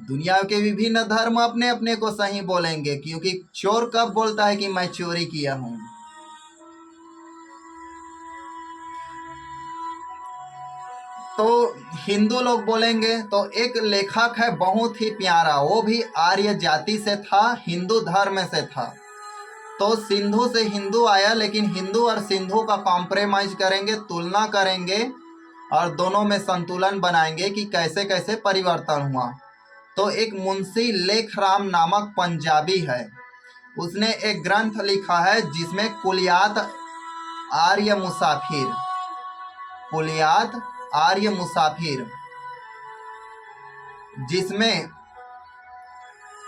दुनिया के विभिन्न धर्म अपने अपने को सही बोलेंगे, क्योंकि चोर कब बोलता है कि मैं चोरी किया हूं। तो हिंदू लोग बोलेंगे। तो एक लेखक है बहुत ही प्यारा, वो भी आर्य जाति से था, हिंदू धर्म से था। तो सिंधु से हिंदू आया, लेकिन हिंदू और सिंधु का कॉम्प्रोमाइज करेंगे, तुलना करेंगे और दोनों में संतुलन बनाएंगे कि कैसे कैसे परिवर्तन हुआ। तो एक मुंशी लेखराम नामक पंजाबी है, उसने एक ग्रंथ लिखा है जिसमें कुलियात आर्य मुसाफिर, कुलियात आर्य मुसाफिर, जिसमें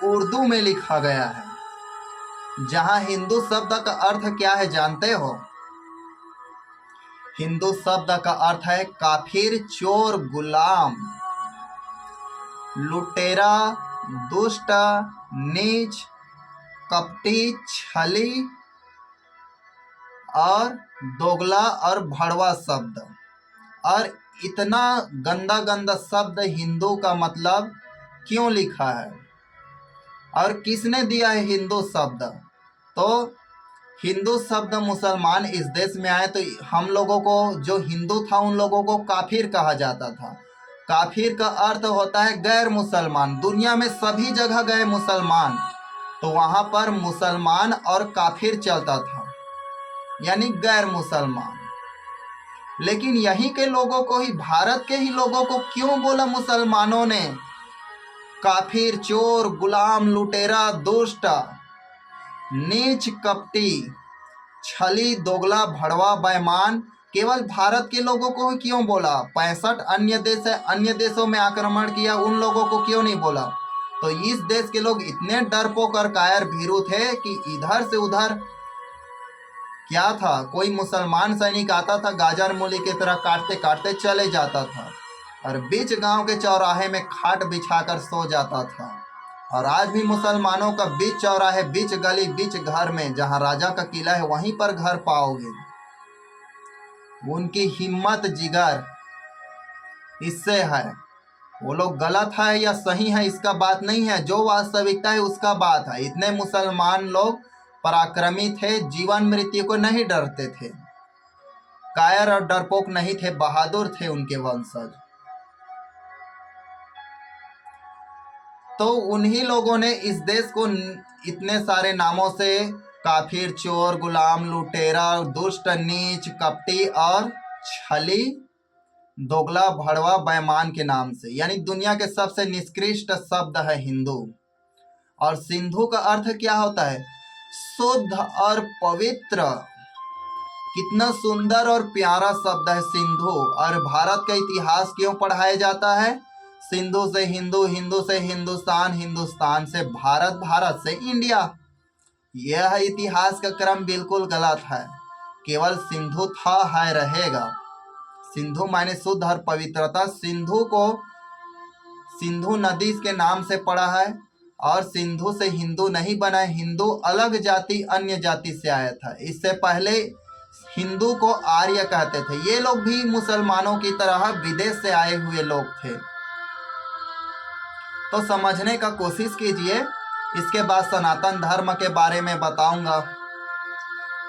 उर्दू में लिखा गया है, जहां हिंदू शब्द का अर्थ क्या है जानते हो? हिंदू शब्द का अर्थ है काफिर, चोर, गुलाम, लुटेरा, दुष्ट, नीच, कपटी, छली और दोगला और भड़वा शब्द। और इतना गंदा गंदा शब्द हिंदू का मतलब क्यों लिखा है और किसने दिया है हिंदू शब्द? तो हिंदू शब्द मुसलमान इस देश में आए तो हम लोगों को, जो हिंदू था उन लोगों को काफिर कहा जाता था। काफिर का अर्थ होता है गैर मुसलमान। दुनिया में सभी जगह गए मुसलमान तो वहाँ पर मुसलमान और काफिर चलता था, यानी गैर मुसलमान। लेकिन यहीं के लोगों को ही, भारत के ही लोगों को क्यों बोला मुसलमानों ने काफिर, चोर, गुलाम, लुटेरा, दुष्ट, नीच, कपटी, छली, दोगला, भड़वा, बेईमान? केवल भारत के लोगों को ही क्यों बोला? 65 अन्य देश है, अन्य देशों में आक्रमण किया, उन लोगों को क्यों नहीं बोला? तो इस देश के लोग इतने डरपोक और कायर भीरू थे कि इधर से उधर क्या था, कोई मुसलमान सैनिक आता था, गाजर मूली की तरह काटते काटते चले जाता था और बीच गांव के चौराहे में खाट बिछाकर सो जाता था। और आज भी मुसलमानों का बीच चौराहे, बीच गली, बीच घर में, जहां राजा का किला है वहीं पर घर पाओगे। उनकी हिम्मत, जिगर इससे है। वो लोग गलत है या सही है इसका बात नहीं है, जो वास्तविकता है उसका बात है। इतने मुसलमान लोग पराक्रमी थे, जीवन मृत्यु को नहीं डरते थे, कायर और डरपोक नहीं थे, बहादुर थे उनके वंशज। तो उन्हीं लोगों ने इस देश को इतने सारे नामों से, काफिर, चोर, गुलाम, लुटेरा, दुष्ट, नीच, कपटी और छली, दोगला, भड़वा, बेईमान के नाम से, यानी दुनिया के सबसे निकृष्ट शब्द है हिंदू। और सिंधु का अर्थ क्या होता है? शुद्ध और पवित्र। कितना सुंदर और प्यारा शब्द है सिंधु। और भारत का इतिहास क्यों पढ़ाया जाता है? सिंधु से हिंदू, हिंदू से हिंदुस्तान, हिंदुस्तान से भारत, भारत से इंडिया। यह इतिहास का क्रम बिल्कुल गलत है। केवल सिंधु था, है, रहेगा। सिंधु माने शुद्ध और पवित्रता। सिंधु को सिंधु नदी के नाम से पड़ा है और सिंधु से हिंदू नहीं बना। हिंदू अलग जाति, अन्य जाति से आया था। इससे पहले हिंदू को आर्य कहते थे। ये लोग भी मुसलमानों की तरह विदेश से आए हुए लोग थे। तो समझने का कोशिश कीजिए। इसके बाद सनातन धर्म के बारे में बताऊंगा।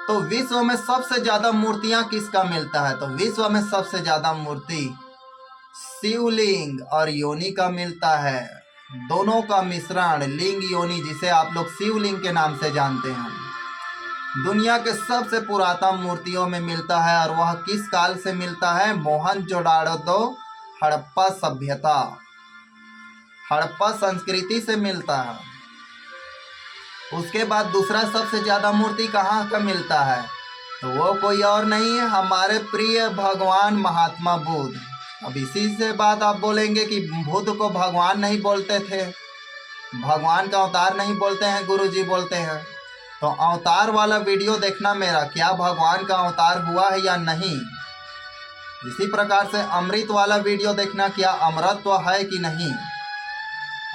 तो विश्व में सबसे ज्यादा मूर्तियां किसका मिलता है? तो विश्व में सबसे ज्यादा मूर्ति शिवलिंग और योनि का मिलता है। दोनों का मिश्रण, लिंग योनि, जिसे आप लोग शिवलिंग के नाम से जानते हैं, दुनिया के सबसे पुरातन मूर्तियों में मिलता है। और वह किस काल से मिलता है? मोहनजोदाड़ो, हड़प्पा सभ्यता, हड़प्पा संस्कृति से मिलता है। उसके बाद दूसरा सबसे ज्यादा मूर्ति कहाँ का मिलता है? तो वो कोई और नहीं है, हमारे प्रिय भगवान महात्मा बुद्ध। अब इसी से बात आप बोलेंगे कि बुद्ध को भगवान नहीं बोलते थे, भगवान का अवतार नहीं बोलते हैं, गुरुजी बोलते हैं। तो अवतार वाला वीडियो देखना मेरा, क्या भगवान का अवतार हुआ है या नहीं। इसी प्रकार से अमृत वाला वीडियो देखना, क्या अमरत्व है कि नहीं।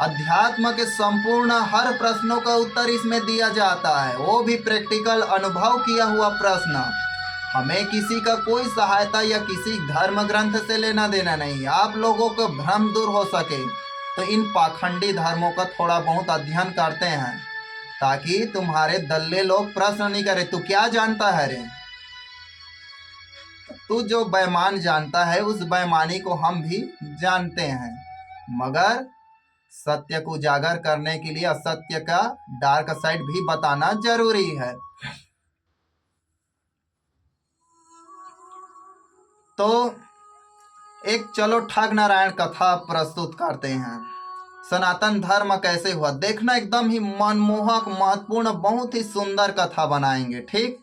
अध्यात्म के संपूर्ण हर प्रश्नों का उत्तर इसमें दिया जाता है, वो भी प्रैक्टिकल अनुभव किया हुआ प्रश्न। हमें किसी का कोई सहायता या किसी धर्म ग्रंथ से लेना देना नहीं। आप लोगों को भ्रम दूर हो सके तो इन पाखंडी धर्मों का थोड़ा बहुत अध्ययन करते हैं, ताकि तुम्हारे दल्ले लोग प्रश्न नहीं करे तू क्या जानता है रे। तू जो बेईमान जानता है उस बेईमानी को हम भी जानते हैं, मगर सत्य को उजागर करने के लिए असत्य का डार्क साइड भी बताना जरूरी है। तो एक चलो ठग नारायण कथा प्रस्तुत करते हैं। सनातन धर्म कैसे हुआ देखना, एकदम ही मनमोहक, महत्वपूर्ण, बहुत ही सुंदर कथा बनाएंगे। ठीक,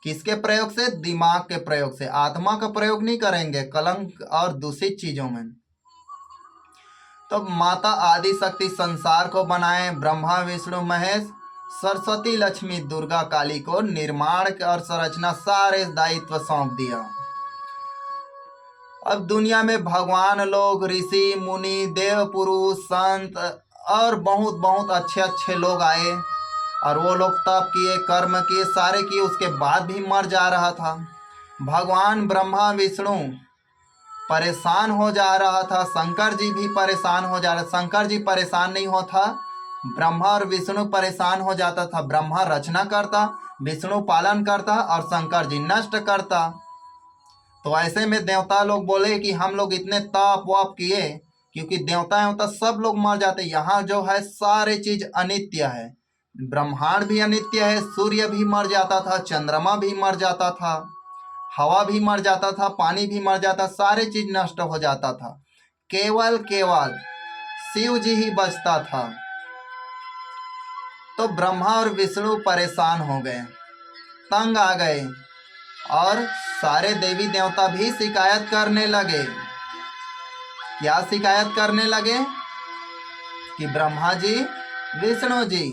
किसके प्रयोग से? दिमाग के प्रयोग से। आत्मा का प्रयोग नहीं करेंगे कलंक और दूषित चीजों में। तो माता आदि शक्ति संसार को बनाए, ब्रह्मा विष्णु महेश सरस्वती लक्ष्मी दुर्गा काली को निर्माण और संरचना सारे दायित्व सौंप दिया। अब दुनिया में भगवान लोग, ऋषि मुनि, देव पुरुष, संत और बहुत बहुत अच्छे अच्छे लोग आए और वो लोग तप किए, कर्म किए, सारे किए, उसके बाद भी मर जा रहा था। भगवान ब्रह्मा विष्णु परेशान हो जा रहा था, शंकर जी भी परेशान हो जा रहा। शंकर जी परेशान नहीं होता, ब्रह्मा और विष्णु परेशान हो जाता था। ब्रह्मा रचना करता, विष्णु पालन करता और शंकर जी नष्ट करता। तो ऐसे में देवता लोग बोले कि हम लोग इतने तप वप किए, क्योंकि देवता सब लोग मर जाते। यहाँ जो है सारे चीज अनित्य है, ब्रह्मांड भी अनित्य है, सूर्य भी मर जाता था, चंद्रमा भी मर जाता था, हवा भी मर जाता था, पानी भी मर जाता, सारे चीज नष्ट हो जाता था। केवल केवल शिव जी ही बचता था। तो ब्रह्मा और विष्णु परेशान हो गए, तंग आ गए और सारे देवी देवता भी शिकायत करने लगे। क्या शिकायत करने लगे? कि ब्रह्मा जी, विष्णु जी,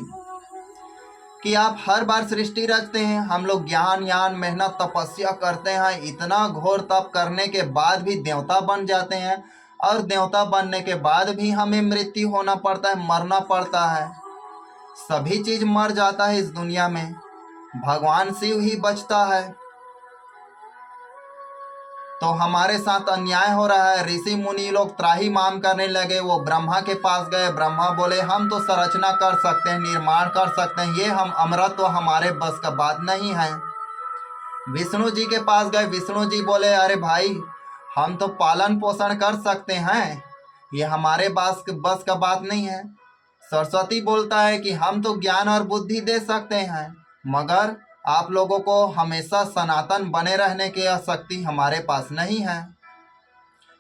कि आप हर बार सृष्टि रचते हैं, हम लोग ज्ञान यान मेहनत तपस्या करते हैं, इतना घोर तप करने के बाद भी देवता बन जाते हैं, और देवता बनने के बाद भी हमें मृत्यु होना पड़ता है, मरना पड़ता है। सभी चीज मर जाता है इस दुनिया में, भगवान शिव ही बचता है। तो हमारे साथ अन्याय हो रहा है। ऋषि मुनि लोग त्राही माम करने लगे, वो ब्रह्मा के पास गए। ब्रह्मा बोले हम तो संरचना कर सकते हैं, निर्माण कर सकते हैं, ये हम अमरत्व हमारे बस का बात नहीं है। विष्णु जी के पास गए, विष्णु जी बोले अरे भाई हम तो पालन पोषण कर सकते हैं, ये हमारे बस का बात नहीं है। सरस्वती बोलता है कि हम तो ज्ञान और बुद्धि दे सकते हैं, मगर आप लोगों को हमेशा सनातन बने रहने की शक्ति हमारे पास नहीं है।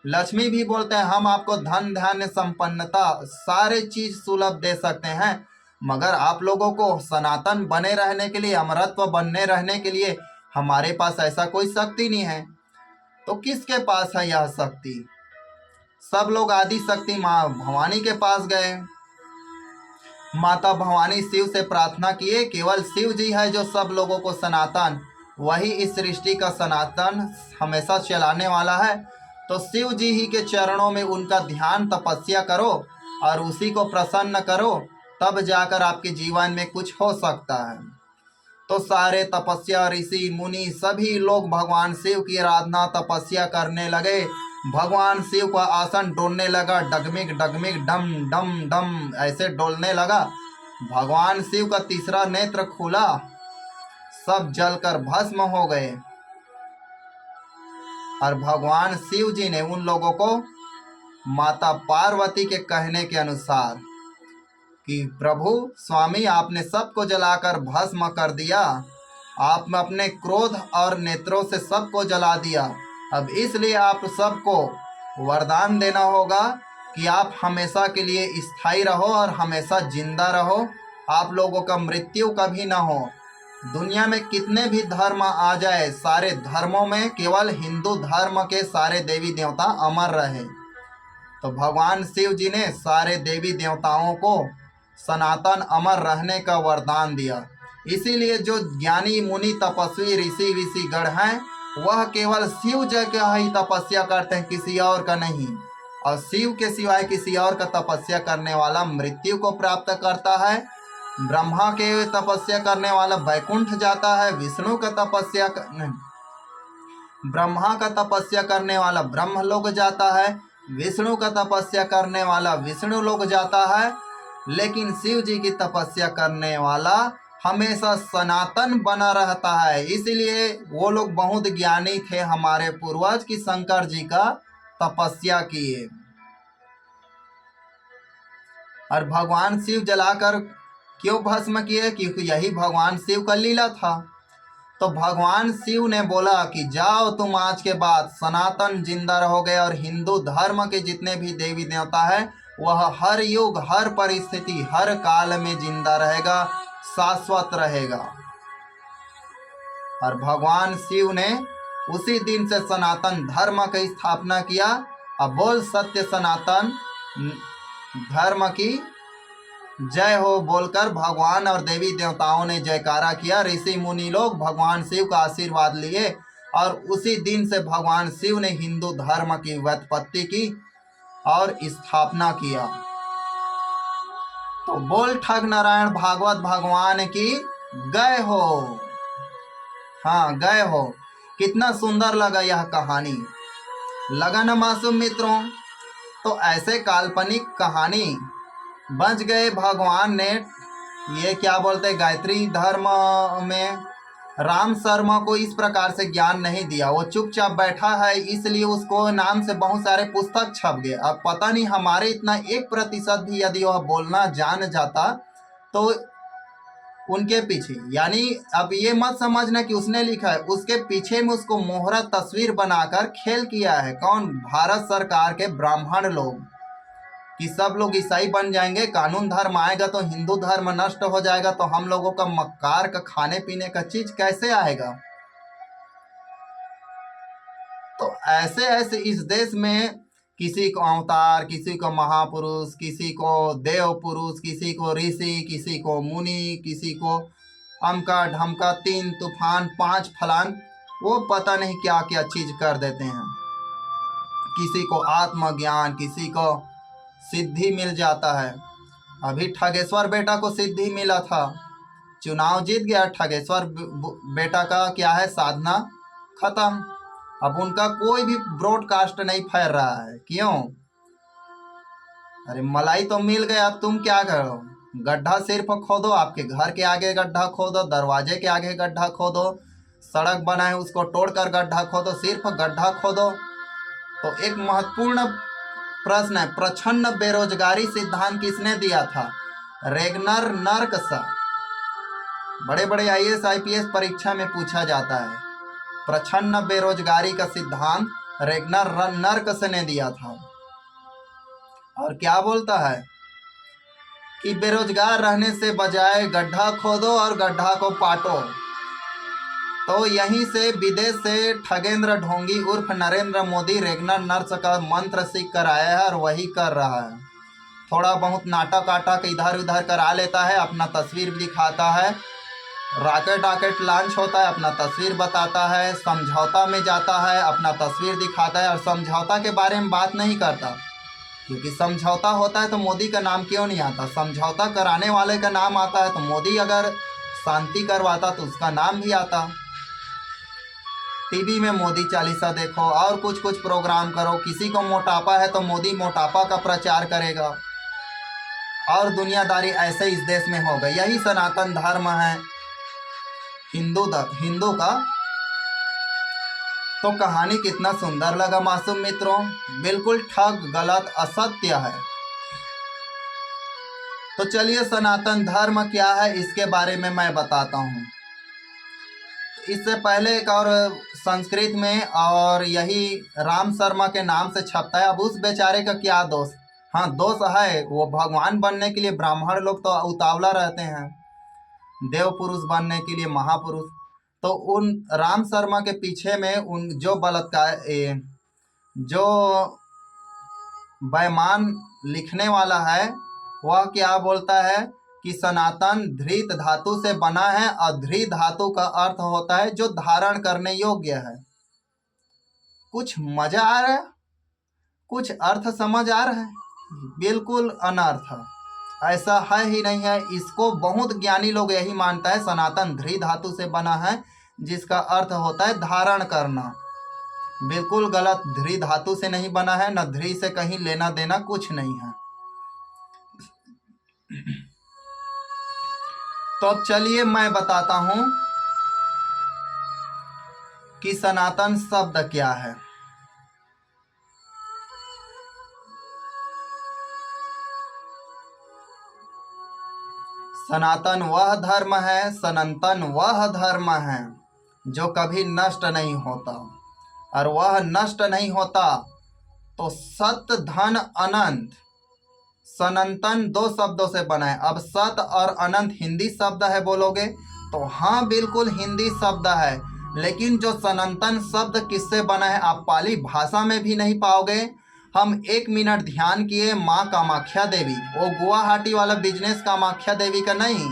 लक्ष्मी भी बोलते हैं हम आपको धन धान्य संपन्नता सारे चीज सुलभ दे सकते हैं, मगर आप लोगों को सनातन बने रहने के लिए, अमरत्व बनने रहने के लिए हमारे पास ऐसा कोई शक्ति नहीं है। तो किसके पास है यह शक्ति? सब लोग आदि शक्ति माँ भवानी के पास गए। माता भवानी शिव से प्रार्थना किए, केवल शिव जी है जो सब लोगों को सनातन, वही इस सृष्टि का सनातन हमेशा चलाने वाला है। तो शिव जी ही के चरणों में उनका ध्यान तपस्या करो और उसी को प्रसन्न करो, तब जाकर आपके जीवन में कुछ हो सकता है। तो सारे तपस्या ऋषि मुनि सभी लोग भगवान शिव की आराधना तपस्या करने लगे। भगवान शिव का आसन डोलने लगा, डगमिग डगमिग डम डम डम ऐसे डोलने लगा। भगवान शिव का तीसरा नेत्र खुला, सब जलकर भस्म हो गए। और भगवान शिव जी ने उन लोगों को माता पार्वती के कहने के अनुसार कि प्रभु स्वामी आपने सबको जलाकर भस्म कर दिया, आपने अपने क्रोध और नेत्रों से सबको जला दिया, अब इसलिए आप सबको वरदान देना होगा कि आप हमेशा के लिए स्थायी रहो और हमेशा जिंदा रहो, आप लोगों का मृत्यु कभी ना हो। दुनिया में कितने भी धर्म आ जाए, सारे धर्मों में केवल हिंदू धर्म के सारे देवी देवता अमर रहे। तो भगवान शिव जी ने सारे देवी देवताओं को सनातन अमर रहने का वरदान दिया। इसीलिए जो ज्ञानी मुनि तपस्वी ऋषि ऋषिगण हैं, वह केवल शिव जी का ही तपस्या करते हैं, किसी और का नहीं। और शिव के सिवाय किसी और का तपस्या करने वाला मृत्यु को प्राप्त करता है। ब्रह्मा के तपस्या करने वाला वैकुंठ जाता है, विष्णु का तपस्या ब्रह्मा का तपस्या करने वाला ब्रह्म लोक जाता है, विष्णु का तपस्या करने वाला विष्णु लोक जाता है, लेकिन शिव जी की तपस्या करने वाला हमेशा सनातन बना रहता है। इसलिए वो लोग बहुत ज्ञानी थे हमारे पूर्वज की शंकर जी का तपस्या किए। और भगवान शिव जलाकर क्यों भस्म किए? क्योंकि यही भगवान शिव का लीला था। तो भगवान शिव ने बोला कि जाओ तुम आज के बाद सनातन जिंदा रहोगे, और हिंदू धर्म के जितने भी देवी देवता है वह हर युग हर परिस्थिति हर काल में जिंदा रहेगा, शाश्वत रहेगा। और भगवान शिव ने उसी दिन से सनातन धर्म की स्थापना किया। अब बोल सत्य सनातन धर्म की जय हो बोलकर भगवान और देवी देवताओं ने जयकारा किया। ऋषि मुनि लोग भगवान शिव का आशीर्वाद लिए और उसी दिन से भगवान शिव ने हिंदू धर्म की व्युत्पत्ति की और स्थापना किया। तो बोल ठग नारायण भागवत भगवान की गए हो। हाँ गए हो। कितना सुंदर लगा यह कहानी, लगा ना मासूम मित्रों। तो ऐसे काल्पनिक कहानी बच गए। भगवान ने ये क्या बोलते गायत्री धर्म में राम शर्मा को इस प्रकार से ज्ञान नहीं दिया। वो चुपचाप बैठा है, इसलिए उसको नाम से बहुत सारे पुस्तक छप गए। अब पता नहीं हमारे इतना 1% भी यदि वह बोलना जान जाता तो उनके पीछे, यानी अब ये मत समझना कि उसने लिखा है, उसके पीछे में उसको मोहरा तस्वीर बनाकर खेल किया है। कौन? भारत सरकार के ब्राह्मण लोग, कि सब लोग ईसाई बन जाएंगे, कानून धर्म आएगा तो हिंदू धर्म नष्ट हो जाएगा, तो हम लोगों का मक्कार का खाने पीने का चीज कैसे आएगा। तो ऐसे ऐसे इस देश में किसी को अवतार, किसी को महापुरुष, किसी को देव पुरुष, किसी को ऋषि, किसी को मुनि, किसी को अमका ढमका, 3 तूफान 5 फलान, वो पता नहीं क्या क्या चीज कर देते हैं। किसी को आत्मज्ञान, किसी को सिद्धि मिल जाता है। अभी ठगेश्वर बेटा को सिद्धि मिला था, चुनाव जीत गया। ठगेश्वर बेटा का क्या है, साधना खत्म। अब उनका कोई भी ब्रॉडकास्ट नहीं फैल रहा है। क्यों? अरे मलाई तो मिल गया, अब तुम क्या करो? गड्ढा सिर्फ खोदो, आपके घर के आगे गड्ढा खोदो, दरवाजे के आगे गड्ढा खोदो, सड़क बनाए उसको तोड़कर गड्ढा खोदो, सिर्फ गड्ढा खोदो। तो एक महत्वपूर्ण प्रश्न है, प्रच्छन्न बेरोजगारी सिद्धांत किसने दिया था? रेगनर नर्कस। बड़े बड़े IAS IPS परीक्षा में पूछा जाता है। प्रच्छन्न बेरोजगारी का सिद्धांत रेगनर नर्कस ने दिया था। और क्या बोलता है कि बेरोजगार रहने से बजाय गड्ढा खोदो और गड्ढा को पाटो। तो यहीं से विदेश से ठगेंद्र ढोंगी उर्फ नरेंद्र मोदी रेगनर नर्स का मंत्र सीख कर आया है और वही कर रहा है। थोड़ा बहुत नाटक आटक इधर उधर करा लेता है, अपना तस्वीर दिखाता है, रॉकेट लॉन्च होता है, अपना तस्वीर बताता है, समझौता में जाता है, अपना तस्वीर दिखाता है और समझौता के बारे में बात नहीं करता। क्योंकि समझौता होता है तो मोदी का नाम क्यों नहीं आता? समझौता कराने वाले का नाम आता है। तो मोदी अगर शांति करवाता तो उसका नाम भी आता। टीवी में मोदी चालीसा देखो और कुछ कुछ प्रोग्राम करो। किसी को मोटापा है तो मोदी मोटापा का प्रचार करेगा और दुनियादारी ऐसे इस देश में हो गई। यही सनातन धर्म है हिंदू का। तो कहानी कितना सुंदर लगा मासूम मित्रों, बिल्कुल ठग गलत असत्य है। तो चलिए सनातन धर्म क्या है इसके बारे में मैं बताता हूँ। इससे पहले एक और संस्कृत में और यही राम शर्मा के नाम से छपता है। अब उस बेचारे का क्या दोष? हाँ दोष है, वो भगवान बनने के लिए ब्राह्मण लोग तो उतावला रहते हैं, देव पुरुष बनने के लिए महापुरुष। तो उन राम शर्मा के पीछे में उन जो बलात्कार जो बैमान लिखने वाला है वह क्या बोलता है कि सनातन धृत धातु से बना है और धृत धातु का अर्थ होता है जो धारण करने योग्य है। कुछ मजा आ रहा है? कुछ अर्थ समझ आ रहा है? बिल्कुल अनर्थ, ऐसा है ही नहीं है। इसको बहुत ज्ञानी लोग यही मानता है, सनातन धृत धातु से बना है जिसका अर्थ होता है धारण करना। बिल्कुल गलत, धृत धातु से नहीं बना है, न धृ से कहीं लेना देना कुछ नहीं है। तो अब चलिए मैं बताता हूं कि सनातन शब्द क्या है। सनातन वह धर्म है, सनातन वह धर्म है जो कभी नष्ट नहीं होता, और वह नष्ट नहीं होता तो सत धन अनंत। सनातन 2 शब्दों से बना है। अब सत और अनंत हिंदी शब्द है, बोलोगे तो हाँ बिल्कुल हिंदी शब्द है। लेकिन जो सनातन शब्द किससे बना है आप पाली भाषा में भी नहीं पाओगे। हम 1 मिनट ध्यान किए, माँ कामाख्या देवी, वो गुवाहाटी वाला बिजनेस कामाख्या देवी का नहीं,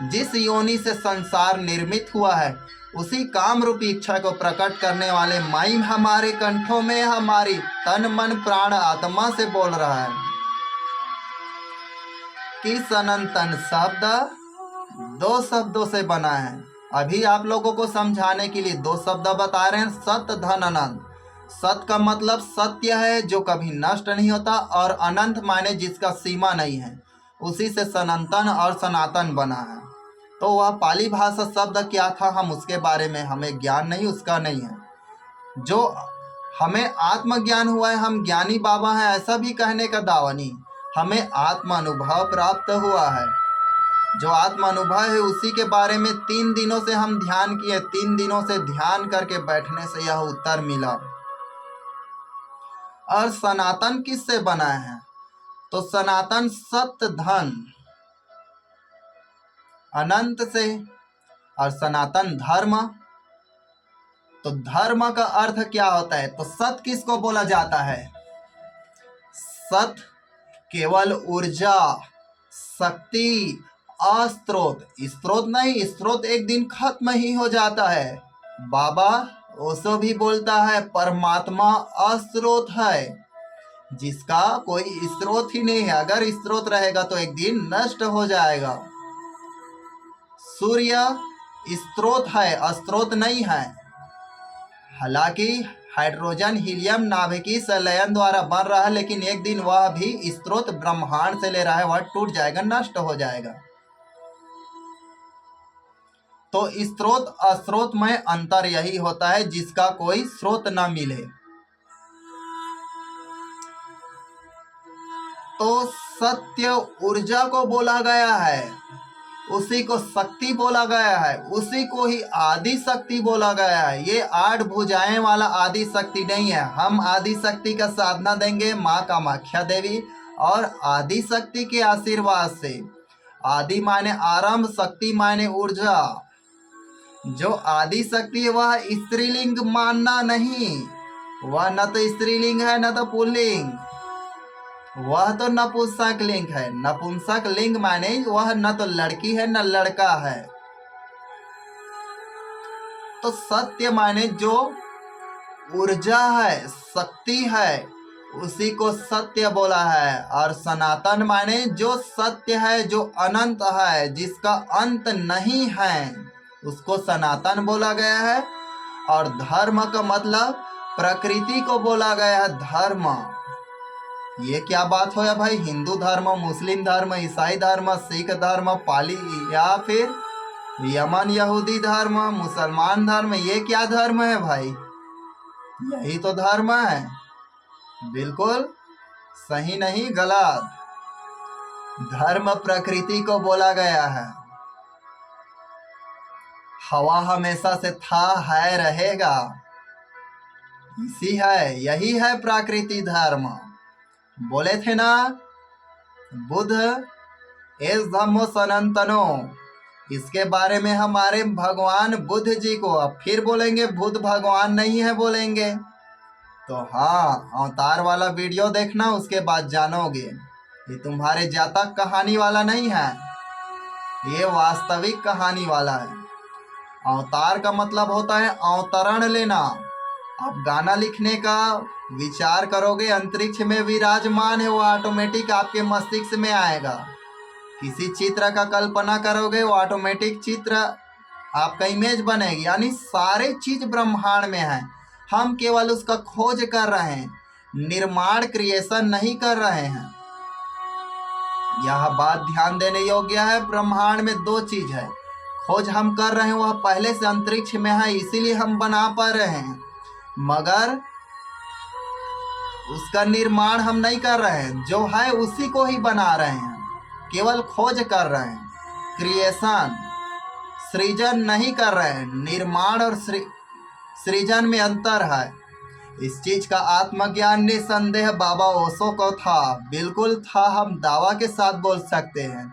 जिस योनि से संसार निर्मित हुआ है उसी काम रूपी इच्छा को प्रकट करने वाले माई हमारे कंठों में हमारी तन मन प्राण आत्मा से बोल रहा है कि सनातन शब्द 2 शब्दों से बना है। अभी आप लोगों को समझाने के लिए 2 शब्द बता रहे हैं, सत धन अनंत। सत का मतलब सत्य है जो कभी नष्ट नहीं होता, और अनंत माने जिसका सीमा नहीं है, उसी से सनातन और सनातन बना है। तो वह पाली भाषा शब्द क्या था हम उसके बारे में हमें ज्ञान नहीं, उसका नहीं है। जो हमें आत्मज्ञान हुआ है, हम ज्ञानी बाबा हैं ऐसा भी कहने का दावा नहीं, हमें आत्म अनुभव प्राप्त हुआ है। जो आत्म अनुभव है उसी के बारे में 3 दिनों से हम ध्यान किए, 3 दिनों से ध्यान करके बैठने से यह उत्तर मिला। और सनातन किससे बना है? तो सनातन सत्य धन अनंत से, और सनातन धर्म, तो धर्म का अर्थ क्या होता है? तो सत किसको बोला जाता है? सत केवल ऊर्जा, शक्ति, अस्त्रोत, स्त्रोत नहीं, स्त्रोत एक दिन खत्म ही हो जाता है। बाबा ओशो भी बोलता है परमात्मा अस्त्रोत है, जिसका कोई स्त्रोत ही नहीं है। अगर स्त्रोत रहेगा तो एक दिन नष्ट हो जाएगा। सूर्य स्त्रोत है, अस्त्रोत नहीं है। हालांकि हाइड्रोजन हीलियम नाभिकीय संलयन द्वारा बन रहा है, लेकिन एक दिन वह भी स्त्रोत ब्रह्मांड से ले रहा है, वह टूट जाएगा, नष्ट हो जाएगा। तो स्त्रोत अस्त्रोत में अंतर यही होता है, जिसका कोई स्रोत न मिले। तो सत्य ऊर्जा को बोला गया है, उसी को शक्ति बोला गया है, उसी को ही आदि शक्ति बोला गया है। ये 8 भुजाएं वाला आदि शक्ति नहीं है। हम आदि शक्ति का साधना देंगे माँ कामाख्या देवी और आदि शक्ति के आशीर्वाद से। आदि माने आरंभ, शक्ति माने ऊर्जा। जो आदि शक्ति है वह स्त्रीलिंग मानना नहीं, वह न तो स्त्रीलिंग है न तो पुल्लिंग, वह तो नपुंसक लिंग है। नपुंसक लिंग माने वह न तो लड़की है न लड़का है। तो सत्य माने जो ऊर्जा है, शक्ति है, उसी को सत्य बोला है। और सनातन माने जो सत्य है, जो अनंत है, जिसका अंत नहीं है, उसको सनातन बोला गया है। और धर्म का मतलब प्रकृति को बोला गया है धर्म। ये क्या बात हो भाई? हिंदू धर्म, मुस्लिम धर्म, ईसाई धर्म, सिख धर्म, पाली या फिर यमन यहूदी धर्म, मुसलमान धर्म, ये क्या धर्म है भाई? यही तो धर्म है। बिल्कुल सही नहीं, गलत। धर्म प्रकृति को बोला गया है। हवा हमेशा से था, है, रहेगा, इसी है, यही है प्राकृतिक धर्म। बोले थे ना बुद्ध एस धम्मो सनातनो, इसके बारे में हमारे भगवान बुद्ध जी को अब फिर बोलेंगे बुद्ध भगवान नहीं है बोलेंगे। तो हाँ, अवतार वाला वीडियो देखना, उसके बाद जानोगे। ये तुम्हारे जातक कहानी वाला नहीं है, ये वास्तविक कहानी वाला है। अवतार का मतलब होता है अवतरण लेना। आप गाना लिखने का विचार करोगे, अंतरिक्ष में विराजमान है, वो ऑटोमेटिक आपके मस्तिष्क में आएगा। किसी चित्र का कल्पना करोगे, वो ऑटोमेटिक चित्र आपका इमेज बनेगी। यानी सारे चीज ब्रह्मांड में है, हम केवल उसका खोज कर रहे हैं, निर्माण क्रिएशन नहीं कर रहे हैं। यह बात ध्यान देने योग्य है। ब्रह्मांड में 2 चीज है, खोज हम कर रहे हैं, वह पहले से अंतरिक्ष में है, इसीलिए हम बना पा रहे हैं, मगर उसका निर्माण हम नहीं कर रहे हैं। जो है उसी को ही बना रहे हैं, केवल खोज कर रहे हैं, क्रिएशन, सृजन नहीं कर रहे हैं। निर्माण और सृजन में अंतर है। इस चीज का आत्मज्ञान निसंदेह बाबा ओशो को था, बिल्कुल था, हम दावा के साथ बोल सकते हैं।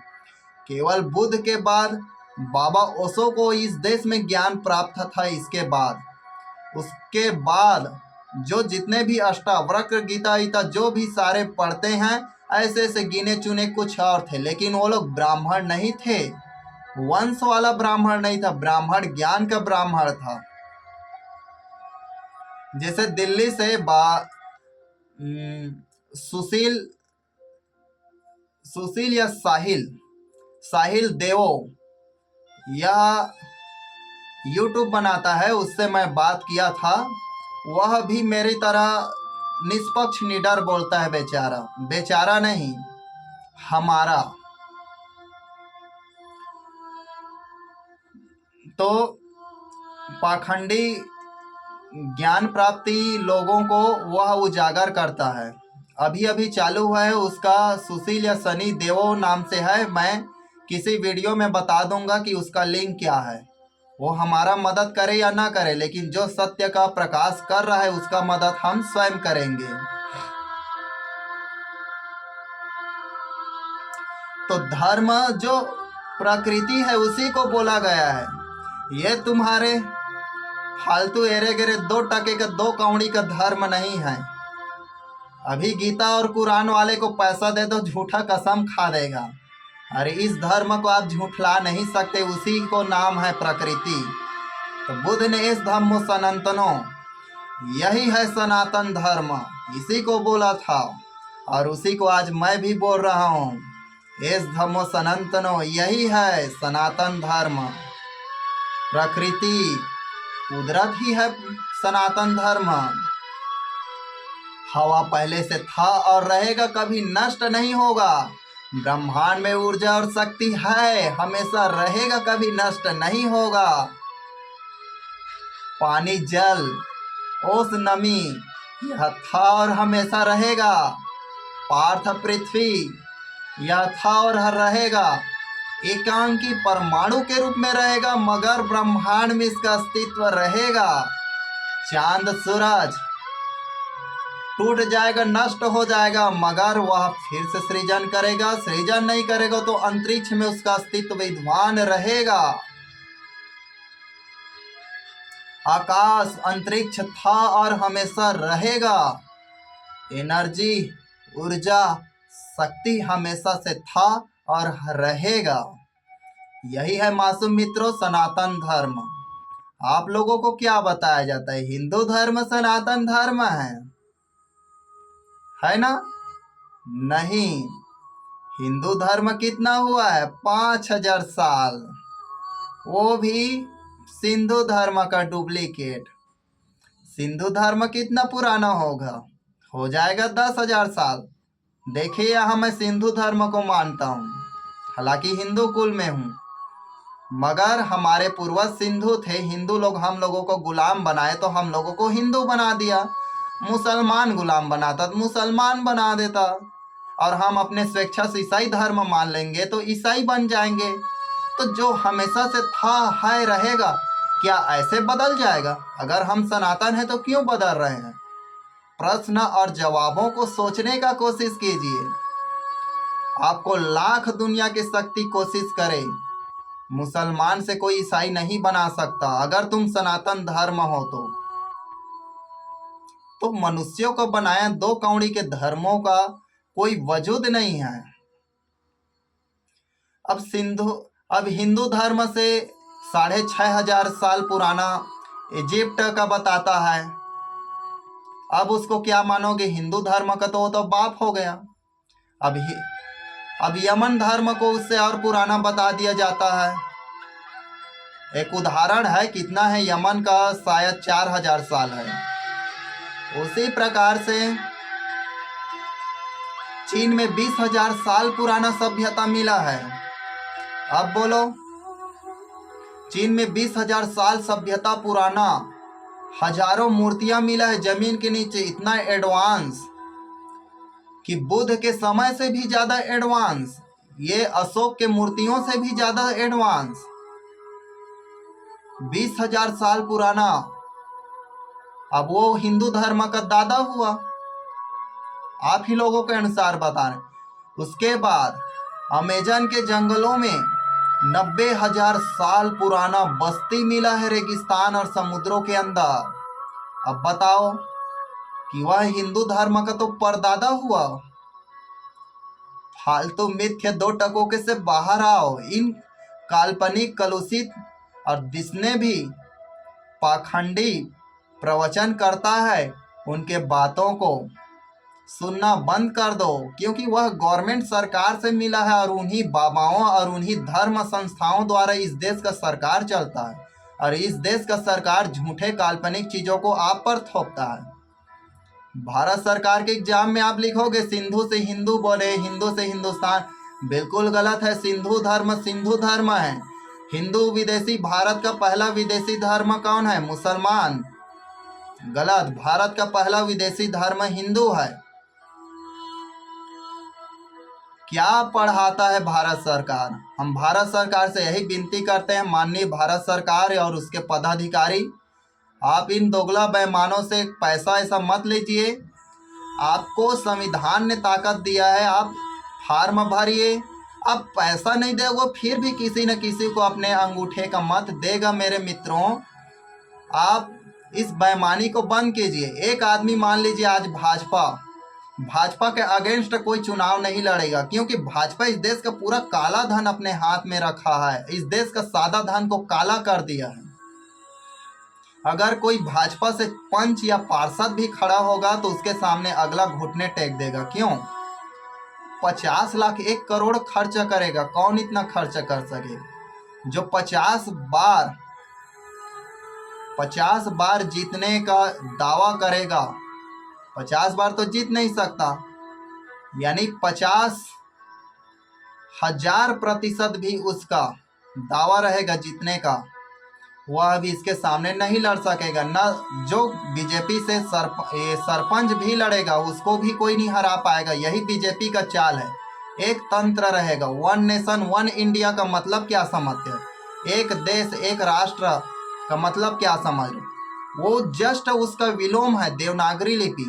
केवल बुद्ध के बाद बाबा ओशो को इस देश में ज्ञान प्राप्त था। उसके बाद जो जितने भी अष्टावक्र, गीता जो भी सारे पढ़ते हैं, ऐसे ऐसे गिने चुने कुछ और थे, लेकिन वो लोग ब्राह्मण नहीं थे, वंश वाला ब्राह्मण नहीं था, ब्राह्मण ज्ञान का ब्राह्मण था। जैसे दिल्ली से सुशील या साहिल देवो, यह यूट्यूब बनाता है, उससे मैं बात किया था। वह भी मेरी तरह निष्पक्ष निडर बोलता है। बेचारा नहीं, हमारा। तो पाखंडी ज्ञान प्राप्ति लोगों को वह उजागर करता है। अभी अभी चालू है उसका, सुशील या सनी देवो नाम से है। मैं किसी वीडियो में बता दूंगा कि उसका लिंक क्या है। वो हमारा मदद करे या ना करे, लेकिन जो सत्य का प्रकाश कर रहा है उसका मदद हम स्वयं करेंगे। तो धर्म जो प्रकृति है उसी को बोला गया है। ये तुम्हारे फालतू एरे गेरे 2 टके का 2 कौड़ी का धर्म नहीं है। अभी गीता और कुरान वाले को पैसा दे दो, झूठा कसम खा देगा। अरे इस धर्म को आप झूठला नहीं सकते, उसी को नाम है प्रकृति। तो बुद्ध ने इस धम्मो सनातनो, यही है सनातन धर्म, इसी को बोला था, और उसी को आज मैं भी बोल रहा हूँ। इस धम्मो सनातनो, यही है सनातन धर्म। प्रकृति कुदरत ही है सनातन धर्म। हवा पहले से था और रहेगा, कभी नष्ट नहीं होगा। ब्रह्मांड में ऊर्जा और शक्ति है, हमेशा रहेगा, कभी नष्ट नहीं होगा। पानी, जल, ओस, नमी, यह था और हमेशा रहेगा। पार्थ पृथ्वी, यह था और रहेगा। एकांकी परमाणु के रूप में रहेगा, मगर ब्रह्मांड में इसका अस्तित्व रहेगा। चांद, सूरज टूट जाएगा, नष्ट हो जाएगा, मगर वह फिर से सृजन करेगा। सृजन नहीं करेगा तो अंतरिक्ष में उसका अस्तित्व विद्यमान रहेगा। आकाश, अंतरिक्ष था और हमेशा रहेगा। एनर्जी, ऊर्जा, शक्ति हमेशा से था और रहेगा। यही है मासूम मित्रों सनातन धर्म। आप लोगों को क्या बताया जाता है? हिंदू धर्म सनातन धर्म है ना? नहीं, हिंदू धर्म कितना हुआ है? 5000 साल, वो भी सिंधु धर्म का डुप्लीकेट। सिंधु धर्म कितना पुराना होगा? हो जाएगा 10,000 साल। देखिए यहाँ मैं सिंधु धर्म को मानता हूँ, हालांकि हिंदू कुल में हूँ, मगर हमारे पूर्वज सिंधु थे। हिंदू लोग हम लोगों को गुलाम बनाए तो हम लोगों को हिंदू बना दिया। मुसलमान गुलाम बनाता तो मुसलमान बना देता, और हम अपने स्वेच्छा से ईसाई धर्म मान लेंगे तो ईसाई बन जाएंगे। तो जो हमेशा से था, है, रहेगा, क्या ऐसे बदल जाएगा? अगर हम सनातन हैं तो क्यों बदल रहे हैं? प्रश्न और जवाबों को सोचने का कोशिश कीजिए। आपको लाख दुनिया की शक्ति कोशिश करे, मुसलमान से कोई ईसाई नहीं बना सकता। अगर तुम सनातन धर्म हो तो मनुष्यों को बनाया 2 कौड़ी के धर्मों का कोई वजूद नहीं है। अब हिंदू धर्म से 6500 साल पुराना इजिप्ट का बताता है। अब उसको क्या मानोगे? हिंदू धर्म का तो वो तो बाप हो गया। अब यमन धर्म को उससे और पुराना बता दिया जाता है। एक उदाहरण है, कितना है यमन का? शायद 4000 साल है। उसी प्रकार से चीन में 20,000 साल पुराना सभ्यता मिला है। अब बोलो, चीन में 20,000 साल सभ्यता पुराना, हजारों मूर्तियां मिला है जमीन के नीचे, इतना एडवांस कि बुद्ध के समय से भी ज्यादा एडवांस, ये अशोक के मूर्तियों से भी ज्यादा एडवांस। 20,000 साल पुराना। अब वो हिंदू धर्म का दादा हुआ, आप ही लोगों के अनुसार बता रहे। उसके बाद अमेजन के जंगलों में 90,000 साल पुराना बस्ती मिला है रेगिस्तान और समुद्रों के अंदर। अब बताओ कि वह हिंदू धर्म का तो परदादा हुआ। फालतू मिथ्य दो टकोके से बाहर आओ। इन काल्पनिक, कलुषित और जिसने भी पाखंडी प्रवचन करता है उनके बातों को सुनना बंद कर दो, क्योंकि वह गवर्नमेंट सरकार से मिला है और उन्हीं बाबाओं और उन्हीं धर्म संस्थाओं द्वारा इस देश का सरकार चलता है। और इस देश का सरकार झूठे काल्पनिक चीज़ों को आप पर थोपता है। भारत सरकार के एग्जाम में आप लिखोगे सिंधु से हिंदू बोले, हिंदू से हिंदुस्तान। बिल्कुल गलत है। सिंधु धर्म है। हिंदू विदेशी, भारत का पहला विदेशी धर्म कौन है? मुसलमान। गलत। भारत का पहला विदेशी धर्म हिंदू है। क्या पढ़ाता है भारत सरकार? हम भारत सरकार से यही विनती करते हैं, माननीय भारत सरकार और उसके पदाधिकारी, आप इन दोगला बेईमानों से पैसा ऐसा मत लीजिए। आपको संविधान ने ताकत दिया है, आप फार्म भरिए। अब पैसा नहीं दे वो फिर भी किसी न किसी को अपने अंगूठे का मत देगा। मेरे मित्रों, आप इस बेईमानी को बंद कीजिए। एक आदमी मान लीजिए आज भाजपा के अगेंस्ट कोई चुनाव नहीं लड़ेगा, क्योंकि भाजपा इस देश का पूरा काला धन अपने हाथ में रखा है। इस देश का सादा धन को काला कर दिया है। अगर कोई भाजपा से पंच या पार्षद भी खड़ा होगा तो उसके सामने अगला घुटने टेक देगा। क्यों? 50 लाख 1 करोड़ खर्च करेगा। कौन इतना खर्च कर सके? जो 50 बार जीतने का दावा करेगा, 50 बार तो जीत नहीं सकता, यानी 50,000% भी उसका दावा रहेगा जीतने का, वह भी इसके सामने नहीं लड़ सकेगा। न जो बीजेपी से सरपंच भी लड़ेगा उसको भी कोई नहीं हरा पाएगा। यही बीजेपी का चाल है। एक तंत्र रहेगा। 1 नेशन 1 इंडिया का मतलब क्या समझते हैं? एक देश एक राष्ट्र का मतलब क्या समझ रहे? वो जस्ट उसका विलोम है देवनागरी लिपि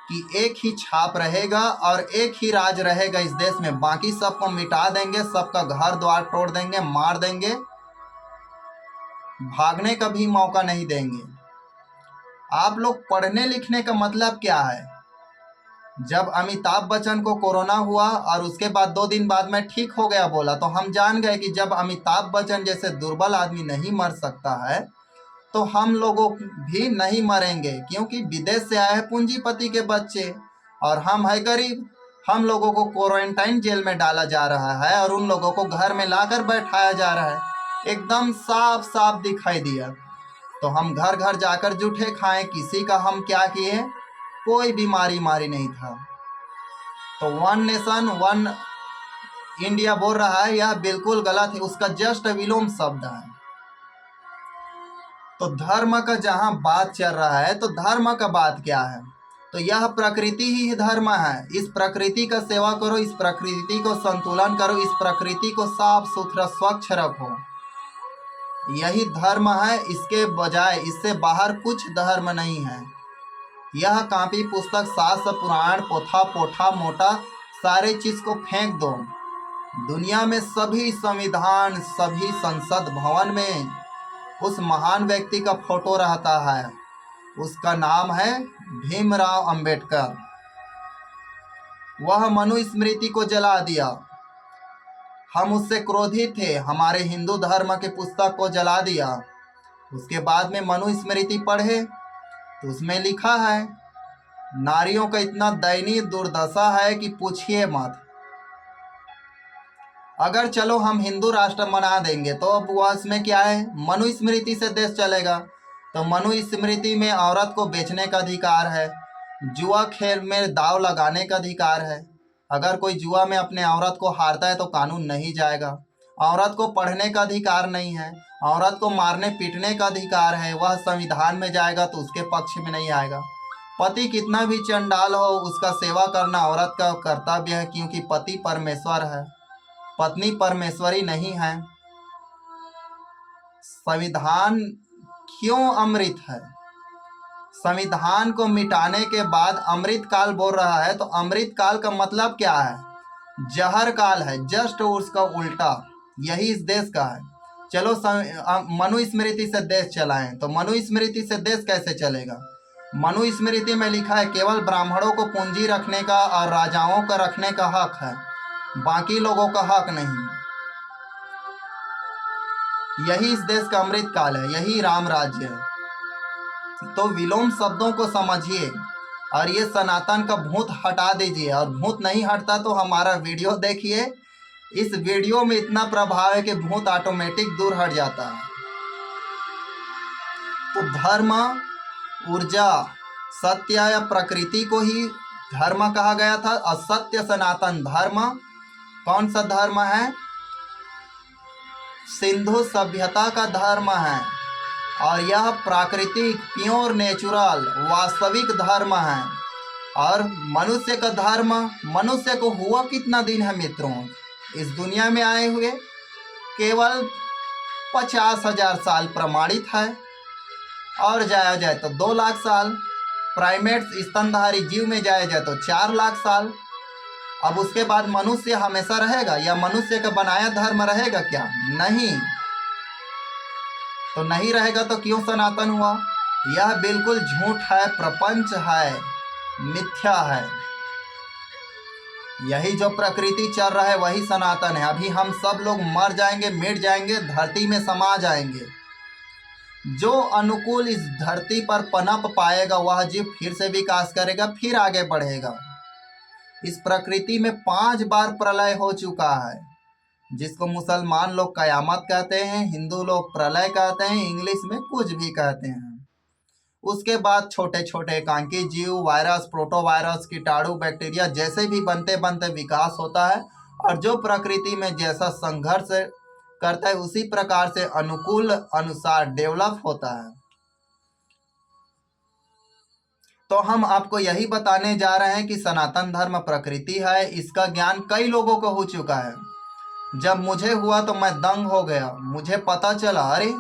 कि एक ही छाप रहेगा और एक ही राज रहेगा इस देश में। बाकी सबको मिटा देंगे, सबका घर द्वार तोड़ देंगे, मार देंगे, भागने का भी मौका नहीं देंगे। आप लोग पढ़ने लिखने का मतलब क्या है? जब अमिताभ बच्चन को कोरोना हुआ और उसके बाद 2 दिन बाद मैं ठीक हो गया बोला, तो हम जान गए कि जब अमिताभ बच्चन जैसे दुर्बल आदमी नहीं मर सकता है तो हम लोगों भी नहीं मरेंगे, क्योंकि विदेश से आए हैं पूंजीपति के बच्चे और हम है गरीब। हम लोगों को क्वारंटाइन जेल में डाला जा रहा है और उन लोगों को घर में लाकर बैठाया जा रहा है। एकदम साफ साफ दिखाई दिया। तो हम घर घर जाकर जूठे खाएं, किसी का हम क्या किए? कोई बीमारी मारी नहीं था। तो 1 नेशन 1 इंडिया बोल रहा है, यह बिल्कुल गलत है। उसका जस्ट विलोम शब्द है। तो धर्म का जहां बात चल रहा है तो धर्म का बात क्या है? तो यह प्रकृति ही धर्म है। इस प्रकृति का सेवा करो, इस प्रकृति को संतुलन करो, इस प्रकृति को साफ सुथरा स्वच्छ रखो। यही धर्म है। इसके बजाय इससे बाहर कुछ धर्म नहीं है। यह कॉपी पुस्तक शास्त्र पुराण पोथा पोठा मोटा सारे चीज को फेंक दो। दुनिया में सभी संविधान, सभी संसद भवन में उस महान व्यक्ति का फोटो रहता है। उसका नाम है भीमराव अंबेडकर। वह मनुस्मृति को जला दिया। हम उससे क्रोधित थे। हमारे हिंदू धर्म के पुस्तक को जला दिया। उसके बाद में मनुस्मृति पढ़े तो उसमें लिखा है नारियों का इतना दयनीय दुर्दशा है कि पूछिए मत। अगर चलो हम हिंदू राष्ट्र बना देंगे तो अब वह इसमें क्या है? मनुस्मृति से देश चलेगा। तो मनुस्मृति में औरत को बेचने का अधिकार है, जुआ खेल में दाव लगाने का अधिकार है। अगर कोई जुआ में अपने औरत को हारता है तो कानून नहीं जाएगा। औरत को पढ़ने का अधिकार नहीं है, औरत को मारने पीटने का अधिकार है, वह संविधान में जाएगा तो उसके पक्ष में नहीं आएगा। पति कितना भी चंडाल हो उसका सेवा करना औरत का कर्तव्य है, क्योंकि पति परमेश्वर है, पत्नी परमेश्वरी नहीं है। संविधान क्यों अमृत है? संविधान को मिटाने के बाद अमृत काल बोल रहा है, तो अमृत काल का मतलब क्या है? जहर काल है, जस्ट उसका उल्टा। यही इस देश का है। चलो मनुस्मृति से देश चलाएं, तो मनुस्मृति से देश कैसे चलेगा? मनुस्मृति में लिखा है केवल ब्राह्मणों को पूंजी रखने का और राजाओं का रखने का हक है, बाकी लोगों का हक नहीं। यही इस देश का अमृत काल है, यही राम राज्य है। तो विलोम शब्दों को समझिए और ये सनातन का भूत हटा दीजिए। और भूत नहीं हटता तो हमारा वीडियो देखिए, इस वीडियो में इतना प्रभाव है कि भूत ऑटोमेटिक दूर हट जाता है। तो धर्म, ऊर्जा, सत्य या प्रकृति को ही धर्म कहा गया था। असत्य सनातन धर्म कौन सा धर्म है? सिंधु सभ्यता का धर्म है, और यह प्राकृतिक, प्योर, नेचुरल, वास्तविक धर्म है। और मनुष्य का धर्म, मनुष्य को हुआ कितना दिन है मित्रों इस दुनिया में आए हुए? केवल 50,000 साल प्रमाणित है, और जाया जाए तो 2 लाख साल। प्राइमेट्स, स्तनधारी जीव में जाया जाए तो 4 लाख साल। अब उसके बाद मनुष्य हमेशा रहेगा या मनुष्य का बनाया धर्म रहेगा क्या? नहीं। तो नहीं रहेगा तो क्यों सनातन हुआ? यह बिल्कुल झूठ है, प्रपंच है, मिथ्या है। यही जो प्रकृति चल रहा है वही सनातन है। अभी हम सब लोग मर जाएंगे, मिट जाएंगे, धरती में समा जाएंगे। जो अनुकूल इस धरती पर पनप पाएगा वह जीव फिर से विकास करेगा, फिर आगे बढ़ेगा। इस प्रकृति में 5 बार प्रलय हो चुका है, जिसको मुसलमान लोग कयामत कहते हैं, हिंदू लोग प्रलय कहते हैं, इंग्लिश में कुछ भी कहते हैं। उसके बाद छोटे छोटे एकांकी जीव, वायरस, प्रोटोवायरस, कीटाणु, बैक्टीरिया जैसे भी बनते बनते विकास होता है। और जो प्रकृति में जैसा संघर्ष करता है उसी प्रकार से अनुकूल अनुसार डेवलप होता है। तो हम आपको यही बताने जा रहे हैं कि सनातन धर्म प्रकृति है। इसका ज्ञान कई लोगों को हो चुका है। जब मुझे हुआ तो मैं दंग हो गया। मुझे पता चला, अरे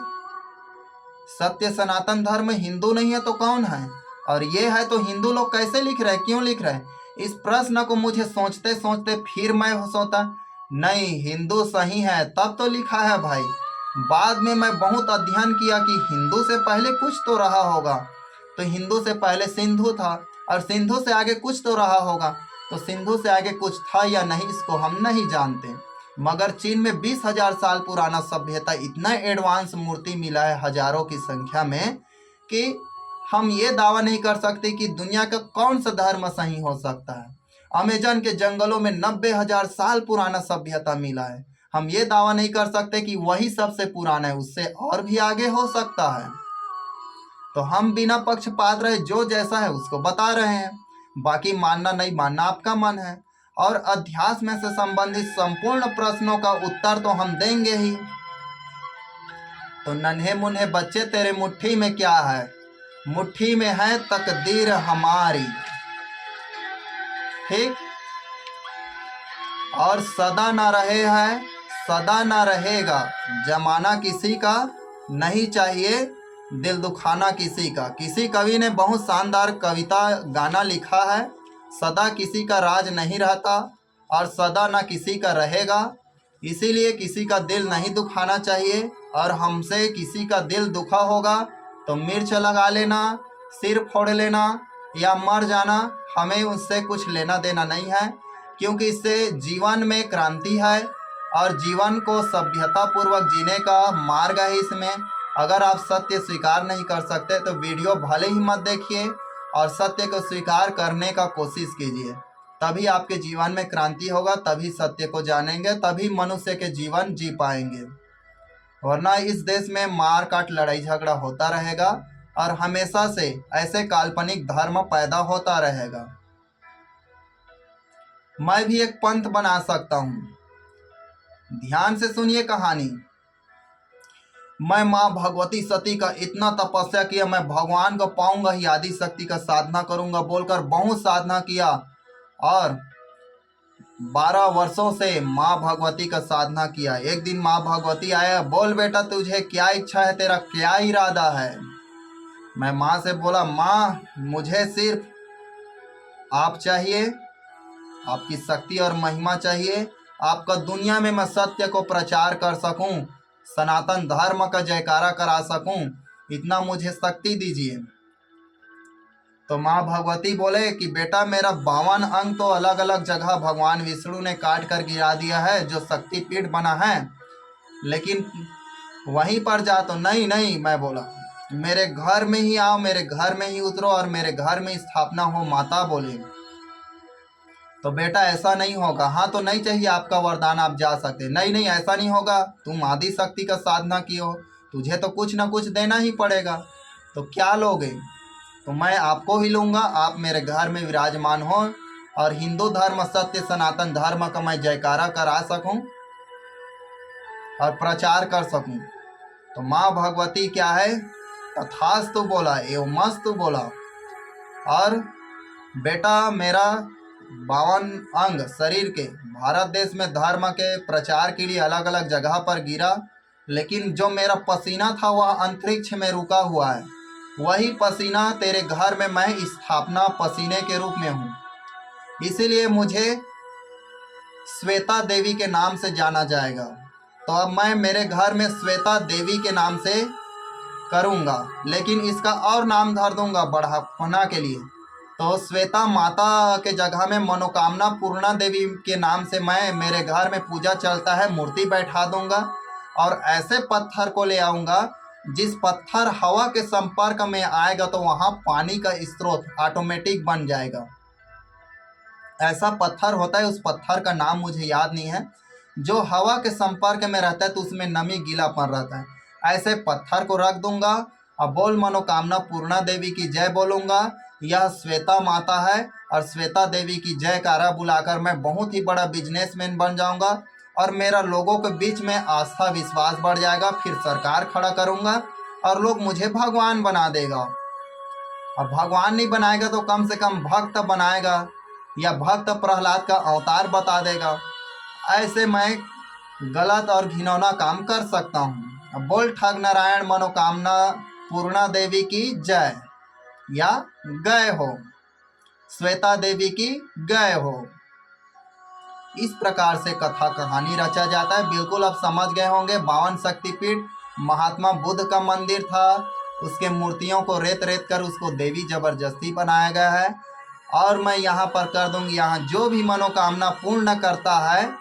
सत्य सनातन धर्म हिंदू नहीं है तो कौन है? और ये है तो हिंदू लोग कैसे लिख रहे हैं, क्यों लिख रहे हैं? इस प्रश्न को मुझे सोचते सोचते फिर मैं सोचा नहीं, हिंदू सही है तब तो लिखा है भाई। बाद में मैं बहुत अध्ययन किया कि हिंदू से पहले कुछ तो रहा होगा। तो हिंदू से पहले सिंधु था, और सिंधु से आगे कुछ तो रहा होगा। तो सिंधु से आगे कुछ था या नहीं इसको हम नहीं जानते, मगर चीन में 20,000 साल पुराना सभ्यता, इतना एडवांस मूर्ति मिला है हजारों की संख्या में कि हम ये दावा नहीं कर सकते कि दुनिया का कौन सा धर्म सही हो सकता है। अमेजन के जंगलों में 90,000 साल पुराना सभ्यता मिला है। हम ये दावा नहीं कर सकते कि वही सबसे पुराना है, उससे और भी आगे हो सकता है। तो हम बिना पक्षपात रहे जो जैसा है उसको बता रहे हैं। बाकी मानना नहीं मानना आपका मन है। और अध्यात्म से संबंधित संपूर्ण प्रश्नों का उत्तर तो हम देंगे ही। तो नन्हे मुन्हे बच्चे, तेरे मुट्ठी में क्या है? मुट्ठी में है तकदीर हमारी, ठीक। और सदा ना रहे है, सदा ना रहेगा, जमाना किसी का नहीं चाहिए, दिल दुखाना किसी का। किसी कवि ने बहुत शानदार कविता गाना लिखा है, सदा किसी का राज नहीं रहता और सदा ना किसी का रहेगा, इसीलिए किसी का दिल नहीं दुखाना चाहिए। और हमसे किसी का दिल दुखा होगा तो मिर्च लगा लेना, सिर फोड़ लेना या मर जाना, हमें उससे कुछ लेना देना नहीं है, क्योंकि इससे जीवन में क्रांति है और जीवन को सभ्यतापूर्वक जीने का मार्ग है इसमें। अगर आप सत्य स्वीकार नहीं कर सकते तो वीडियो भले ही मत देखिए और सत्य को स्वीकार करने का कोशिश कीजिए, तभी आपके जीवन में क्रांति होगा, तभी सत्य को जानेंगे, तभी मनुष्य के जीवन जी पाएंगे। वरना इस देश में मार काट, लड़ाई झगड़ा होता रहेगा और हमेशा से ऐसे काल्पनिक धर्म पैदा होता रहेगा। मैं भी एक पंथ बना सकता हूँ। ध्यान से सुनिए कहानी। मैं माँ भगवती सती का इतना तपस्या किया, मैं भगवान को पाऊंगा ही, आदि शक्ति का साधना करूंगा बोलकर बहुत साधना किया और 12 वर्षों से माँ भगवती का साधना किया। एक दिन माँ भगवती आया, बोल बेटा तुझे क्या इच्छा है, तेरा क्या इरादा है? मैं माँ से बोला, माँ मुझे सिर्फ आप चाहिए, आपकी शक्ति और महिमा चाहिए आपका दुनिया में मैं सत्य को प्रचार कर सकूं, सनातन धर्म का जयकारा करा सकूं, इतना मुझे शक्ति दीजिए। तो माँ भगवती बोले कि बेटा मेरा 52 अंग तो अलग अलग जगह भगवान विष्णु ने काट कर गिरा दिया है, जो शक्तिपीठ बना है, लेकिन वहीं पर जा तो नहीं नहीं। मैं बोला मेरे घर में ही आओ, मेरे घर में ही उतरो और मेरे घर में स्थापना हो। माता बोले तो बेटा ऐसा नहीं होगा। हाँ तो नहीं चाहिए आपका वरदान, आप जा सकते। नहीं नहीं ऐसा नहीं होगा, तुम आदि शक्ति का साधना की हो, तुझे तो कुछ ना कुछ देना ही पड़ेगा। तो क्या लोगे? तो मैं आपको ही लूँगा, आप मेरे घर में विराजमान हो और हिंदू धर्म सत्य सनातन धर्म का मैं जयकारा करा सकूं और प्रचार कर सकूं। तो माँ भगवती क्या है, तथास्तु बोला, एवं मस्तु बोला। और बेटा मेरा 52 अंग शरीर के भारत देश में धर्म के प्रचार के लिए अलग अलग जगह पर गिरा, लेकिन जो मेरा पसीना था वह अंतरिक्ष में रुका हुआ है। वही पसीना तेरे घर में मैं स्थापना पसीने के रूप में हूँ, इसीलिए मुझे श्वेता देवी के नाम से जाना जाएगा। तो अब मैं मेरे घर में श्वेता देवी के नाम से करूँगा, लेकिन इसका और नाम धर दूंगा बढ़ापना के लिए। तो श्वेता माता के जगह में मनोकामना पूर्णा देवी के नाम से मैं मेरे घर में पूजा चलता है, मूर्ति बैठा दूंगा और ऐसे पत्थर को ले आऊँगा जिस पत्थर हवा के संपर्क में आएगा तो वहाँ पानी का स्रोत ऑटोमेटिक बन जाएगा। ऐसा पत्थर होता है, उस पत्थर का नाम मुझे याद नहीं है, जो हवा के संपर्क में रहता है तो उसमें नमी गीलापन रहता है। ऐसे पत्थर को रख दूंगा और बोल मनोकामना पूर्णा देवी की जय बोलूँगा। यह श्वेता माता है और श्वेता देवी की जयकारा बुलाकर मैं बहुत ही बड़ा बिजनेसमैन बन जाऊंगा और मेरा लोगों के बीच में आस्था विश्वास बढ़ जाएगा। फिर सरकार खड़ा करूंगा और लोग मुझे भगवान बना देगा। अब भगवान नहीं बनाएगा तो कम से कम भक्त बनाएगा या भक्त प्रहलाद का अवतार बता देगा। ऐसे मैं गलत और घिनौना काम कर सकता हूँ। अब बोल ठग नारायण मनोकामना पूर्णा देवी की जय या गए हो, श्वेता देवी की गए हो। इस प्रकार से कथा कहानी रचा जाता है। बिल्कुल आप समझ गए होंगे। 52 शक्तिपीठ महात्मा बुद्ध का मंदिर था, उसके मूर्तियों को रेत रेत कर उसको देवी जबरदस्ती बनाया गया है। और मैं यहाँ पर कर दूंगी, यहाँ जो भी मनोकामना पूर्ण करता है,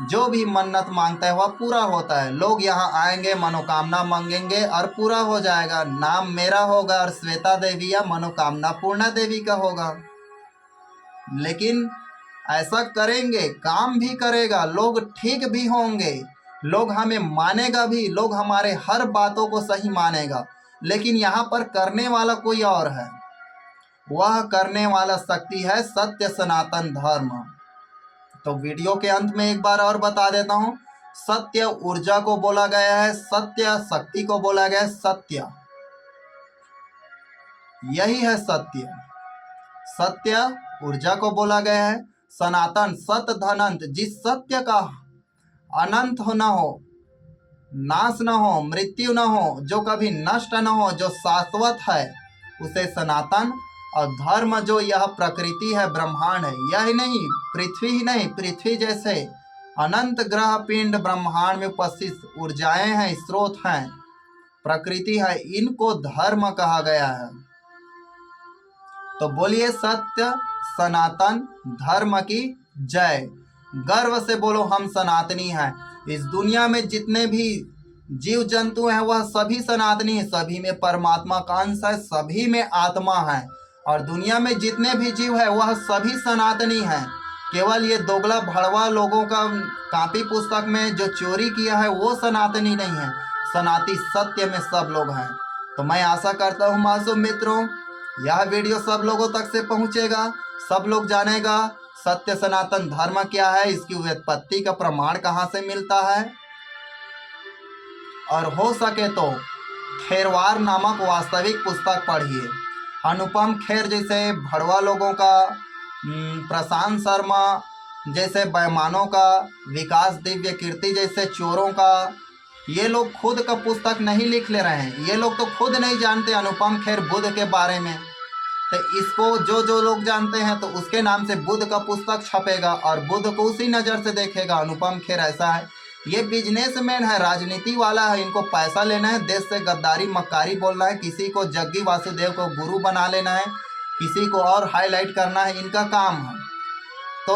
जो भी मन्नत मांगता है वह पूरा होता है। लोग यहाँ आएंगे, मनोकामना मांगेंगे और पूरा हो जाएगा। नाम मेरा होगा और श्वेता देवी या मनोकामना पूर्णा देवी का होगा। लेकिन ऐसा करेंगे, काम भी करेगा, लोग ठीक भी होंगे, लोग हमें मानेगा भी, लोग हमारे हर बातों को सही मानेगा। लेकिन यहाँ पर करने वाला कोई और है। वह करने वाला शक्ति है सत्य सनातन धर्म। तो वीडियो के अंत में एक बार और बता देता हूँ, सत्य ऊर्जा को बोला गया है, सत्य शक्ति को बोला गया है। सत्य यही है सत्य। सत्य ऊर्जा को बोला गया है। सनातन सत धनंत, जिस सत्य का अनंत हो न हो, नाश न हो, मृत्यु न हो, जो कभी नष्ट न हो, जो शाश्वत है, उसे सनातन। और धर्म जो यह प्रकृति है, ब्रह्मांड है, यह नहीं पृथ्वी ही नहीं, पृथ्वी जैसे अनंत ग्रह पिंड ब्रह्मांड में उपस्थित ऊर्जाएं हैं, स्रोत हैं, प्रकृति है, इनको धर्म कहा गया है। तो बोलिए सत्य सनातन धर्म की जय। गर्व से बोलो हम सनातनी हैं। इस दुनिया में जितने भी जीव जंतु हैं वह सभी सनातनी हैं, सभी में परमात्मा का अंश है, सभी में आत्मा है। और दुनिया में जितने भी जीव है वह सभी सनातनी हैं। केवल ये दोगला भड़वा लोगों का कॉपी पुस्तक में जो चोरी किया है वो सनातनी नहीं है, सनातनी सत्य में सब लोग हैं। तो मैं आशा करता हूँ मासूम मित्रों, यह वीडियो सब लोगों तक से पहुँचेगा, सब लोग जानेगा सत्य सनातन धर्म क्या है, इसकी व्युत्पत्ति का प्रमाण कहाँ से मिलता है। और हो सके तो खेरवार नामक वास्तविक पुस्तक पढ़िए। अनुपम खेर जैसे भड़वा लोगों का, प्रशांत शर्मा जैसे बेईमानों का, विकास दिव्य कीर्ति जैसे चोरों का, ये लोग खुद का पुस्तक नहीं लिख ले रहे हैं। ये लोग तो खुद नहीं जानते अनुपम खेर बुद्ध के बारे में। तो इसको जो जो लोग जानते हैं तो उसके नाम से बुध का पुस्तक छपेगा और बुध को उसी नज़र से देखेगा। अनुपम खेर ऐसा है, ये बिजनेसमैन है, राजनीति वाला है, इनको पैसा लेना है, देश से गद्दारी मक्कारी बोलना है, किसी को जग्गी वासुदेव को गुरु बना लेना है, किसी को और हाईलाइट करना है, इनका काम है। तो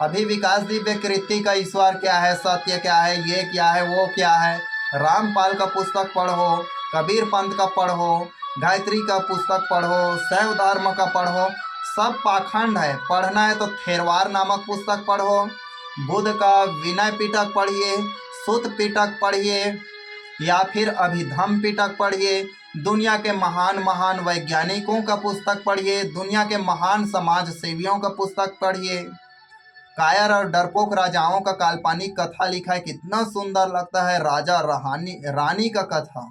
अभी विकास दिव्य कृति का ईश्वर क्या है, सत्य क्या है, ये क्या है, वो क्या है, रामपाल का पुस्तक पढ़ो, कबीर पंथ का पढ़ो, गायत्री का पुस्तक पढ़ो, शैव धर्म का पढ़ो, सब पाखंड है। पढ़ना है तो थेरवार नामक पुस्तक पढ़ो, बुद्ध का विनय पिटक पढ़िए, सुत पिटक पढ़िए, या फिर अभिधम पिटक पढ़िए, दुनिया के महान महान वैज्ञानिकों का पुस्तक पढ़िए, दुनिया के महान समाज सेवियों का पुस्तक पढ़िए। कायर और डरपोक राजाओं का काल्पनिक कथा लिखा है, कितना सुंदर लगता है, राजा रानी का कथा,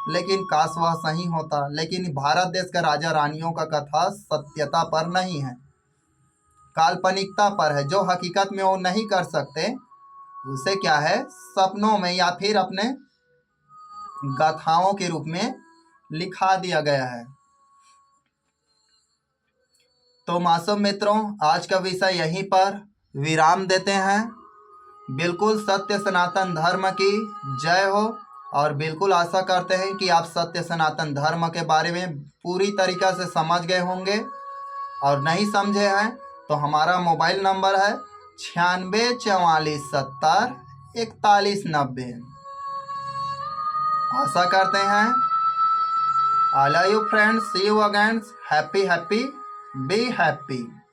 लेकिन काश वह सही होता। लेकिन भारत देश के राजा रानियों का कथा सत्यता पर नहीं है, काल्पनिकता पर है। जो हकीकत में वो नहीं कर सकते उसे क्या है, सपनों में या फिर अपने गाथाओं के रूप में लिखा दिया गया है। तो मासूम मित्रों, आज का विषय यहीं पर विराम देते हैं। बिल्कुल सत्य सनातन धर्म की जय हो, और बिल्कुल आशा करते हैं कि आप सत्य सनातन धर्म के बारे में पूरी तरीक़ा से समझ गए होंगे, और नहीं समझे हैं तो हमारा मोबाइल नंबर है 9644704190। आशा करते हैं। I love you friends, see you again, happy happy, be happy.